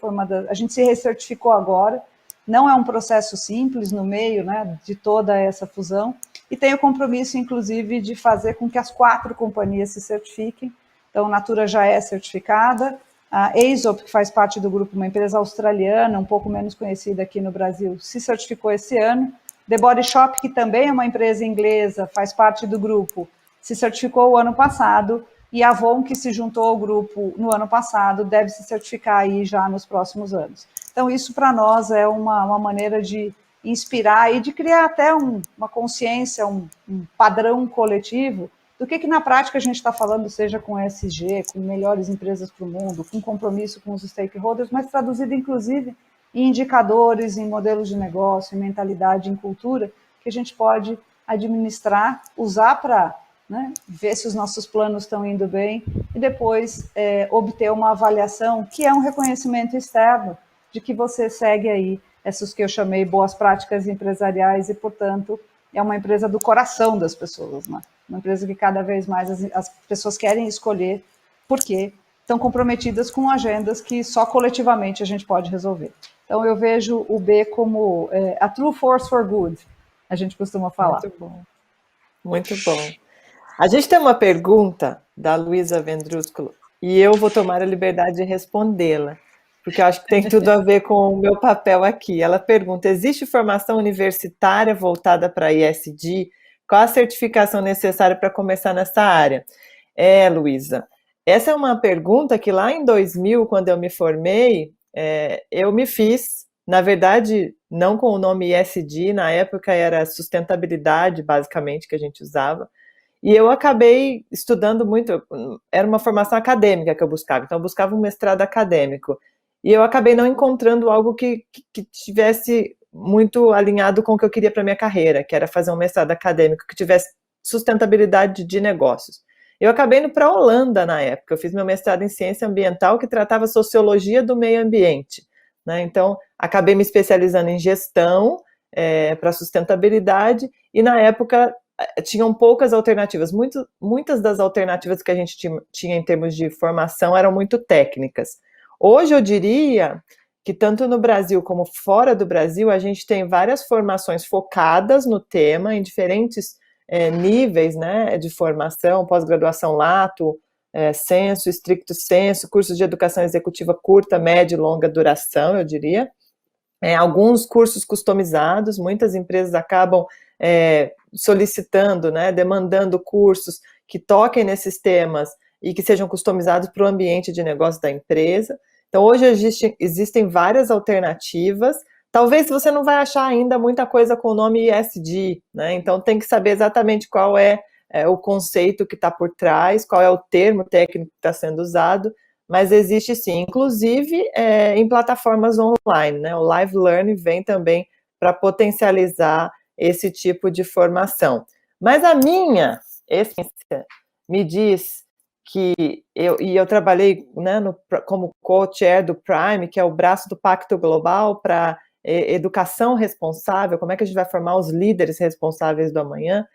a gente se recertificou agora. Não é um processo simples no meio, né, de toda essa fusão, e tem o compromisso, inclusive, de fazer com que as 4 companhias se certifiquem. Então, a Natura já é certificada, a Aesop, que faz parte do grupo, uma empresa australiana, um pouco menos conhecida aqui no Brasil, se certificou esse ano. The Body Shop, que também é uma empresa inglesa, faz parte do grupo, se certificou o ano passado. e a Avon, que se juntou ao grupo no ano passado, deve se certificar aí já nos próximos anos. Então, isso para nós é uma maneira de inspirar e de criar até uma consciência, um padrão coletivo do que na prática a gente está falando, seja com ESG, com melhores empresas para o mundo, com compromisso com os stakeholders, mas traduzido inclusive em indicadores, em modelos de negócio, em mentalidade, em cultura, que a gente pode administrar, usar para ver se os nossos planos estão indo bem e depois obter uma avaliação que é um reconhecimento externo de que você segue aí essas que eu chamei boas práticas empresariais e, portanto, é uma empresa do coração das pessoas, né? Uma empresa que cada vez mais as pessoas querem escolher porque estão comprometidas com agendas que só coletivamente a gente pode resolver. Então, eu vejo o B como a true force for good, a gente costuma falar. Muito bom. Muito bom. A gente tem uma pergunta da Luísa Vendrúsculo e eu vou tomar a liberdade de respondê-la, porque eu acho que tem tudo a ver com o meu papel aqui. Ela pergunta: existe formação universitária voltada para ESG? Qual a certificação necessária para começar nessa área? Luísa, essa é uma pergunta que lá em 2000, quando eu me formei, eu me fiz, na verdade, não com o nome ESG, na época era sustentabilidade, basicamente, que a gente usava, e eu acabei estudando muito, era uma formação acadêmica que eu buscava, então eu buscava um mestrado acadêmico, e eu acabei não encontrando algo que tivesse muito alinhado com o que eu queria para minha carreira, que era fazer um mestrado acadêmico que tivesse sustentabilidade de negócios. Eu acabei indo para a Holanda na época, eu fiz meu mestrado em ciência ambiental que tratava sociologia do meio ambiente, né? Então, acabei me especializando em gestão para sustentabilidade e na época tinham poucas alternativas, muitas das alternativas que a gente tinha em termos de formação eram muito técnicas. Hoje eu diria que tanto no Brasil como fora do Brasil, a gente tem várias formações focadas no tema, em diferentes níveis, né, de formação, pós-graduação lato, senso, estricto senso, cursos de educação executiva curta, média e longa duração, eu diria. Alguns cursos customizados, muitas empresas acabam solicitando, né, demandando cursos que toquem nesses temas e que sejam customizados para o ambiente de negócio da empresa. Então, hoje existem várias alternativas. Talvez você não vai achar ainda muita coisa com o nome ESG, né? Então, tem que saber exatamente qual é o conceito que está por trás, qual é o termo técnico que está sendo usado, mas existe sim, inclusive em plataformas online, né? O Live Learning vem também para potencializar esse tipo de formação. Mas a minha essência me diz que eu trabalhei, né, como co-chair do Prime, que é o braço do Pacto Global para educação responsável, como é que a gente vai formar os líderes responsáveis do amanhã,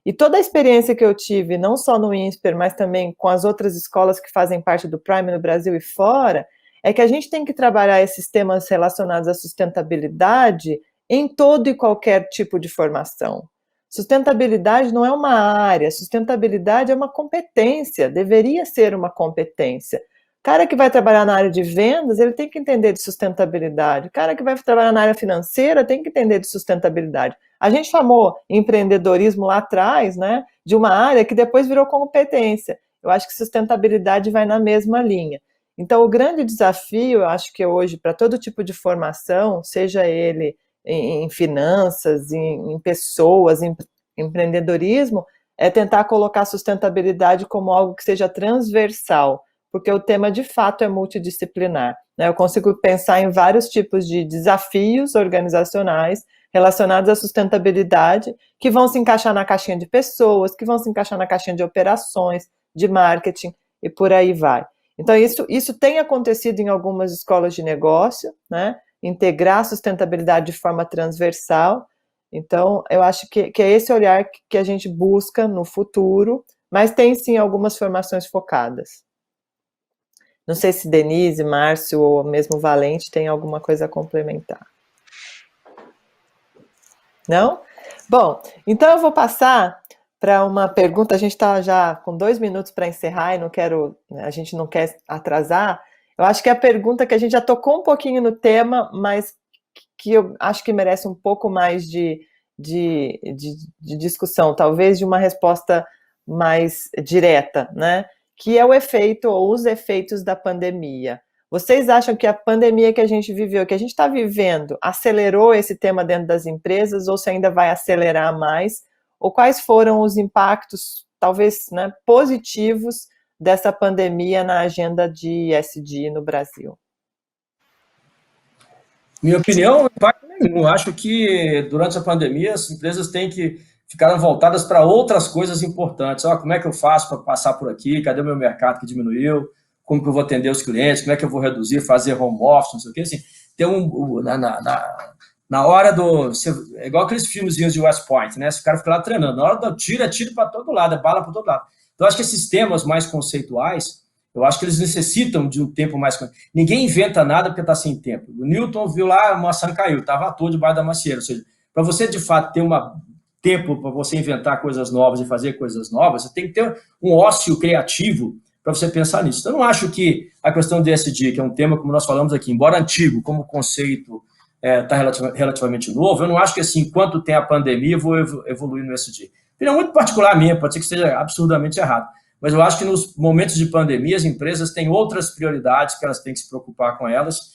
e toda a experiência que eu tive, não só no INSPER, mas também com as outras escolas que fazem parte do Prime no Brasil e fora, é que a gente tem que trabalhar esses temas relacionados à sustentabilidade em todo e qualquer tipo de formação. Sustentabilidade não é uma área, sustentabilidade é uma competência, deveria ser uma competência. O cara que vai trabalhar na área de vendas, ele tem que entender de sustentabilidade. O cara que vai trabalhar na área financeira tem que entender de sustentabilidade. A gente chamou empreendedorismo lá atrás, né, de uma área que depois virou competência. Eu acho que sustentabilidade vai na mesma linha. Então, o grande desafio, eu acho que hoje, para todo tipo de formação, seja ele em finanças, em pessoas, em empreendedorismo, é tentar colocar a sustentabilidade como algo que seja transversal, porque o tema de fato é multidisciplinar, né? Eu consigo pensar em vários tipos de desafios organizacionais relacionados à sustentabilidade que vão se encaixar na caixinha de pessoas, que vão se encaixar na caixinha de operações, de marketing e por aí vai. Então, isso tem acontecido em algumas escolas de negócio, né? Integrar a sustentabilidade de forma transversal. Então, eu acho que é esse olhar que a gente busca no futuro, mas tem sim algumas formações focadas. Não sei se Denise, Márcio ou mesmo Valente tem alguma coisa a complementar. Não? Bom, então eu vou passar para uma pergunta. A gente está já com 2 minutos para encerrar e a gente não quer atrasar. Eu acho que é a pergunta que a gente já tocou um pouquinho no tema, mas que eu acho que merece um pouco mais de discussão, talvez de uma resposta mais direta, né? que é o efeito ou os efeitos da pandemia. Vocês acham que a pandemia que a gente viveu, que a gente está vivendo, acelerou esse tema dentro das empresas ou se ainda vai acelerar mais? Ou quais foram os impactos, talvez, né, positivos dessa pandemia na agenda de ESG no Brasil? Minha opinião, impacto nenhum. Acho que durante a pandemia as empresas têm que ficar voltadas para outras coisas importantes. Como é que eu faço para passar por aqui? Cadê o meu mercado que diminuiu? Como que eu vou atender os clientes? Como é que eu vou reduzir, fazer home office, não sei o quê? Assim, tem na hora do... É igual aqueles filmezinhos de West Point, né? Se o cara fica lá treinando, na hora do tiro, é tiro para todo lado, é bala para todo lado. Então, acho que esses temas mais conceituais, eu acho que eles necessitam de um tempo mais... Ninguém inventa nada porque está sem tempo. O Newton viu lá, a maçã caiu, estava à toa debaixo da macieira. Ou seja, para você, de fato, ter tempo para você inventar coisas novas e fazer coisas novas, você tem que ter um ócio criativo para você pensar nisso. Então, eu não acho que a questão do ESG, que é um tema, como nós falamos aqui, embora antigo, como conceito está relativamente novo, eu não acho que, assim, enquanto tem a pandemia, eu vou evoluir no ESG. Opinião muito particular minha, pode ser que esteja absurdamente errado, mas eu acho que nos momentos de pandemia, as empresas têm outras prioridades que elas têm que se preocupar com elas,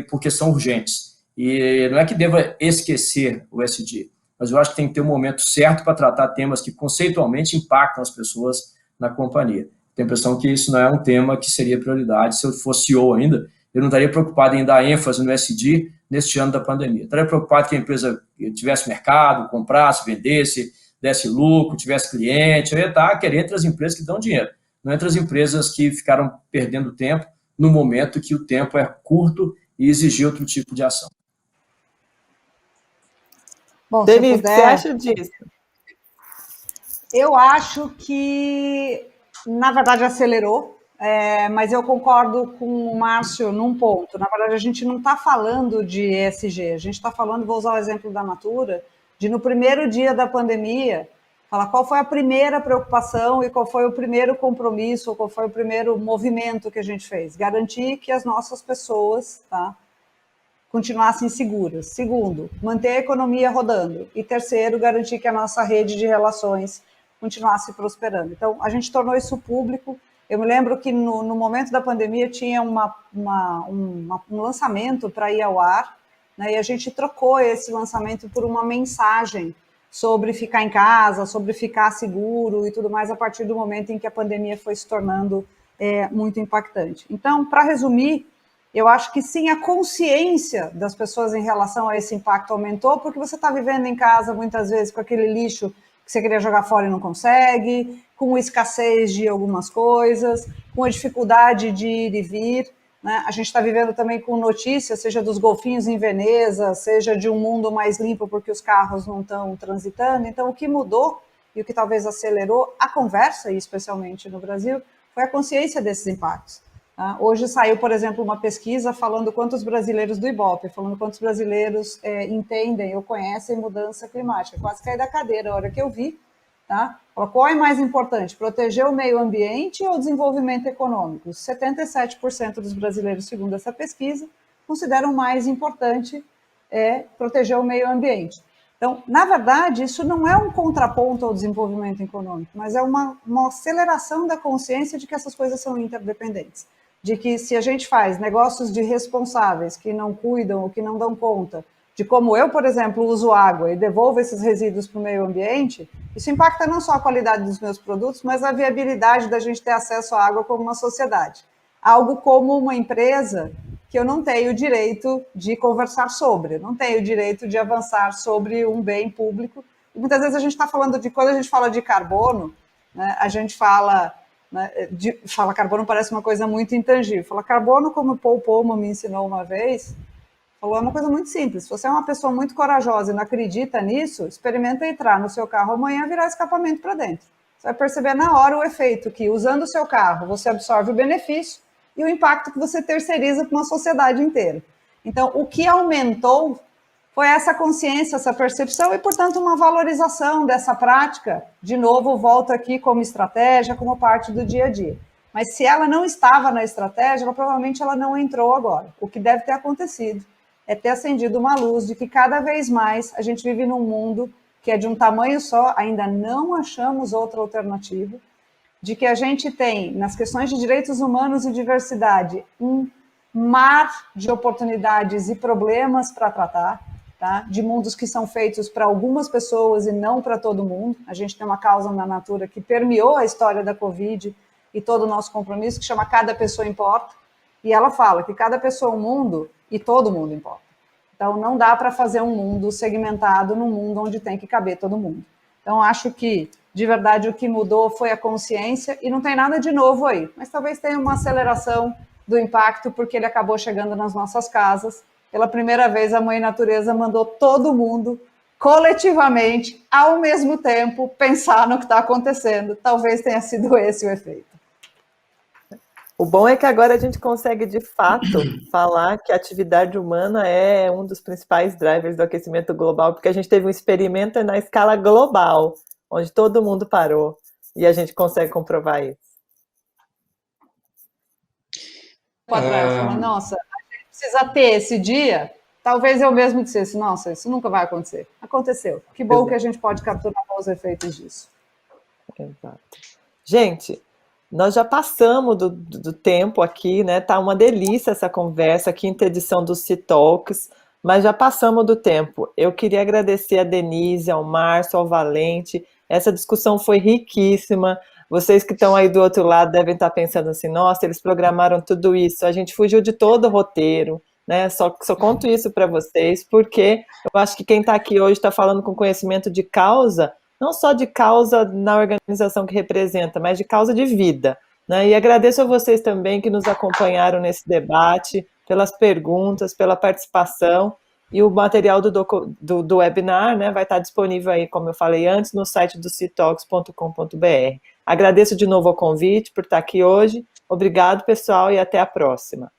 porque são urgentes. E não é que deva esquecer o ESG, mas eu acho que tem que ter um momento certo para tratar temas que conceitualmente impactam as pessoas na companhia. Tenho a impressão que isso não é um tema que seria prioridade. Se eu fosse CEO ainda, eu não estaria preocupado em dar ênfase no ESG neste ano da pandemia. Eu estaria preocupado que a empresa tivesse mercado, comprasse, vendesse, desse lucro, tivesse cliente. Eu ia estar querendo entre as empresas que dão dinheiro, não entre as empresas que ficaram perdendo tempo no momento que o tempo é curto e exigir outro tipo de ação. Bom, Denise, o que você acha disso? Eu acho que, na verdade, acelerou, mas eu concordo com o Márcio num ponto. Na verdade, a gente não está falando de ESG, a gente está falando, vou usar o exemplo da Natura, de no primeiro dia da pandemia, falar qual foi a primeira preocupação e qual foi o primeiro compromisso, ou qual foi o primeiro movimento que a gente fez. Garantir que as nossas pessoas, tá, continuassem seguras. Segundo, manter a economia rodando. E terceiro, garantir que a nossa rede de relações continuasse prosperando. Então, a gente tornou isso público. Eu me lembro que no momento da pandemia tinha um lançamento para ir ao ar, né, e a gente trocou esse lançamento por uma mensagem sobre ficar em casa, sobre ficar seguro e tudo mais, a partir do momento em que a pandemia foi se tornando muito impactante. Então, para resumir, eu acho que sim, a consciência das pessoas em relação a esse impacto aumentou, porque você está vivendo em casa, muitas vezes, com aquele lixo que você queria jogar fora e não consegue, com escassez de algumas coisas, com a dificuldade de ir e vir, né? A gente está vivendo também com notícias, seja dos golfinhos em Veneza, seja de um mundo mais limpo porque os carros não estão transitando. Então, o que mudou e o que talvez acelerou a conversa, e especialmente no Brasil, foi a consciência desses impactos. Hoje saiu, por exemplo, uma pesquisa falando quantos brasileiros do Ibope, falando quantos brasileiros entendem ou conhecem mudança climática. Quase caí da cadeira a hora que eu vi. Tá? Qual é mais importante, proteger o meio ambiente ou o desenvolvimento econômico? 77% dos brasileiros, segundo essa pesquisa, consideram mais importante proteger o meio ambiente. Então, na verdade, isso não é um contraponto ao desenvolvimento econômico, mas é uma aceleração da consciência de que essas coisas são interdependentes. De que se a gente faz negócios de responsáveis que não cuidam ou que não dão conta, de como eu, por exemplo, uso água e devolvo esses resíduos para o meio ambiente, isso impacta não só a qualidade dos meus produtos, mas a viabilidade da gente ter acesso à água como uma sociedade. Algo como uma empresa que eu não tenho o direito de conversar sobre, eu não tenho o direito de avançar sobre um bem público. E muitas vezes a gente está falando de, quando a gente fala de carbono, né, a gente fala carbono parece uma coisa muito intangível. Fala carbono, como o Paul Polman me ensinou uma vez, falou, é uma coisa muito simples. Se você é uma pessoa muito corajosa e não acredita nisso, experimenta entrar no seu carro amanhã e virar escapamento para dentro. Você vai perceber na hora o efeito que, usando o seu carro, você absorve o benefício e o impacto que você terceiriza para uma sociedade inteira. Então, o que aumentou foi essa consciência, essa percepção e, portanto, uma valorização dessa prática. De novo, volto aqui como estratégia, como parte do dia a dia. Mas se ela não estava na estratégia, provavelmente ela não entrou agora. O que deve ter acontecido é ter acendido uma luz de que cada vez mais a gente vive num mundo que é de um tamanho só, ainda não achamos outra alternativa, de que a gente tem, nas questões de direitos humanos e diversidade, um mar de oportunidades e problemas para tratar, tá? De mundos que são feitos para algumas pessoas e não para todo mundo. A gente tem uma causa na Natura que permeou a história da Covid e todo o nosso compromisso, que chama Cada Pessoa Importa, e ela fala que cada pessoa é um mundo e todo mundo importa. Então, não dá para fazer um mundo segmentado num mundo onde tem que caber todo mundo. Então, acho que, de verdade, o que mudou foi a consciência, e não tem nada de novo aí, mas talvez tenha uma aceleração do impacto, porque ele acabou chegando nas nossas casas. Pela primeira vez, a Mãe Natureza mandou todo mundo, coletivamente, ao mesmo tempo, pensar no que está acontecendo. Talvez tenha sido esse o efeito. O bom é que agora a gente consegue, de fato, falar que a atividade humana é um dos principais drivers do aquecimento global, porque a gente teve um experimento na escala global, onde todo mundo parou, e a gente consegue comprovar isso. Nossa, a gente precisa ter esse dia. Talvez eu mesmo dissesse, nossa, isso nunca vai acontecer. Aconteceu. Que bom que a gente pode capturar os efeitos disso. Exato. Gente, nós já passamos do tempo aqui, né? Tá uma delícia essa conversa, quinta edição do C-Talks, mas já passamos do tempo. Eu queria agradecer a Denise, ao Márcio, ao Valente. Essa discussão foi riquíssima. Vocês que estão aí do outro lado devem estar pensando assim, nossa, eles programaram tudo isso, a gente fugiu de todo o roteiro, né? Só conto isso para vocês, porque eu acho que quem está aqui hoje está falando com conhecimento de causa, não só de causa na organização que representa, mas de causa de vida, né? E agradeço a vocês também que nos acompanharam nesse debate, pelas perguntas, pela participação, e o material do webinar, né, vai estar disponível aí, como eu falei antes, no site do ctalks.com.br. Agradeço de novo o convite por estar aqui hoje. Obrigado, pessoal, e até a próxima.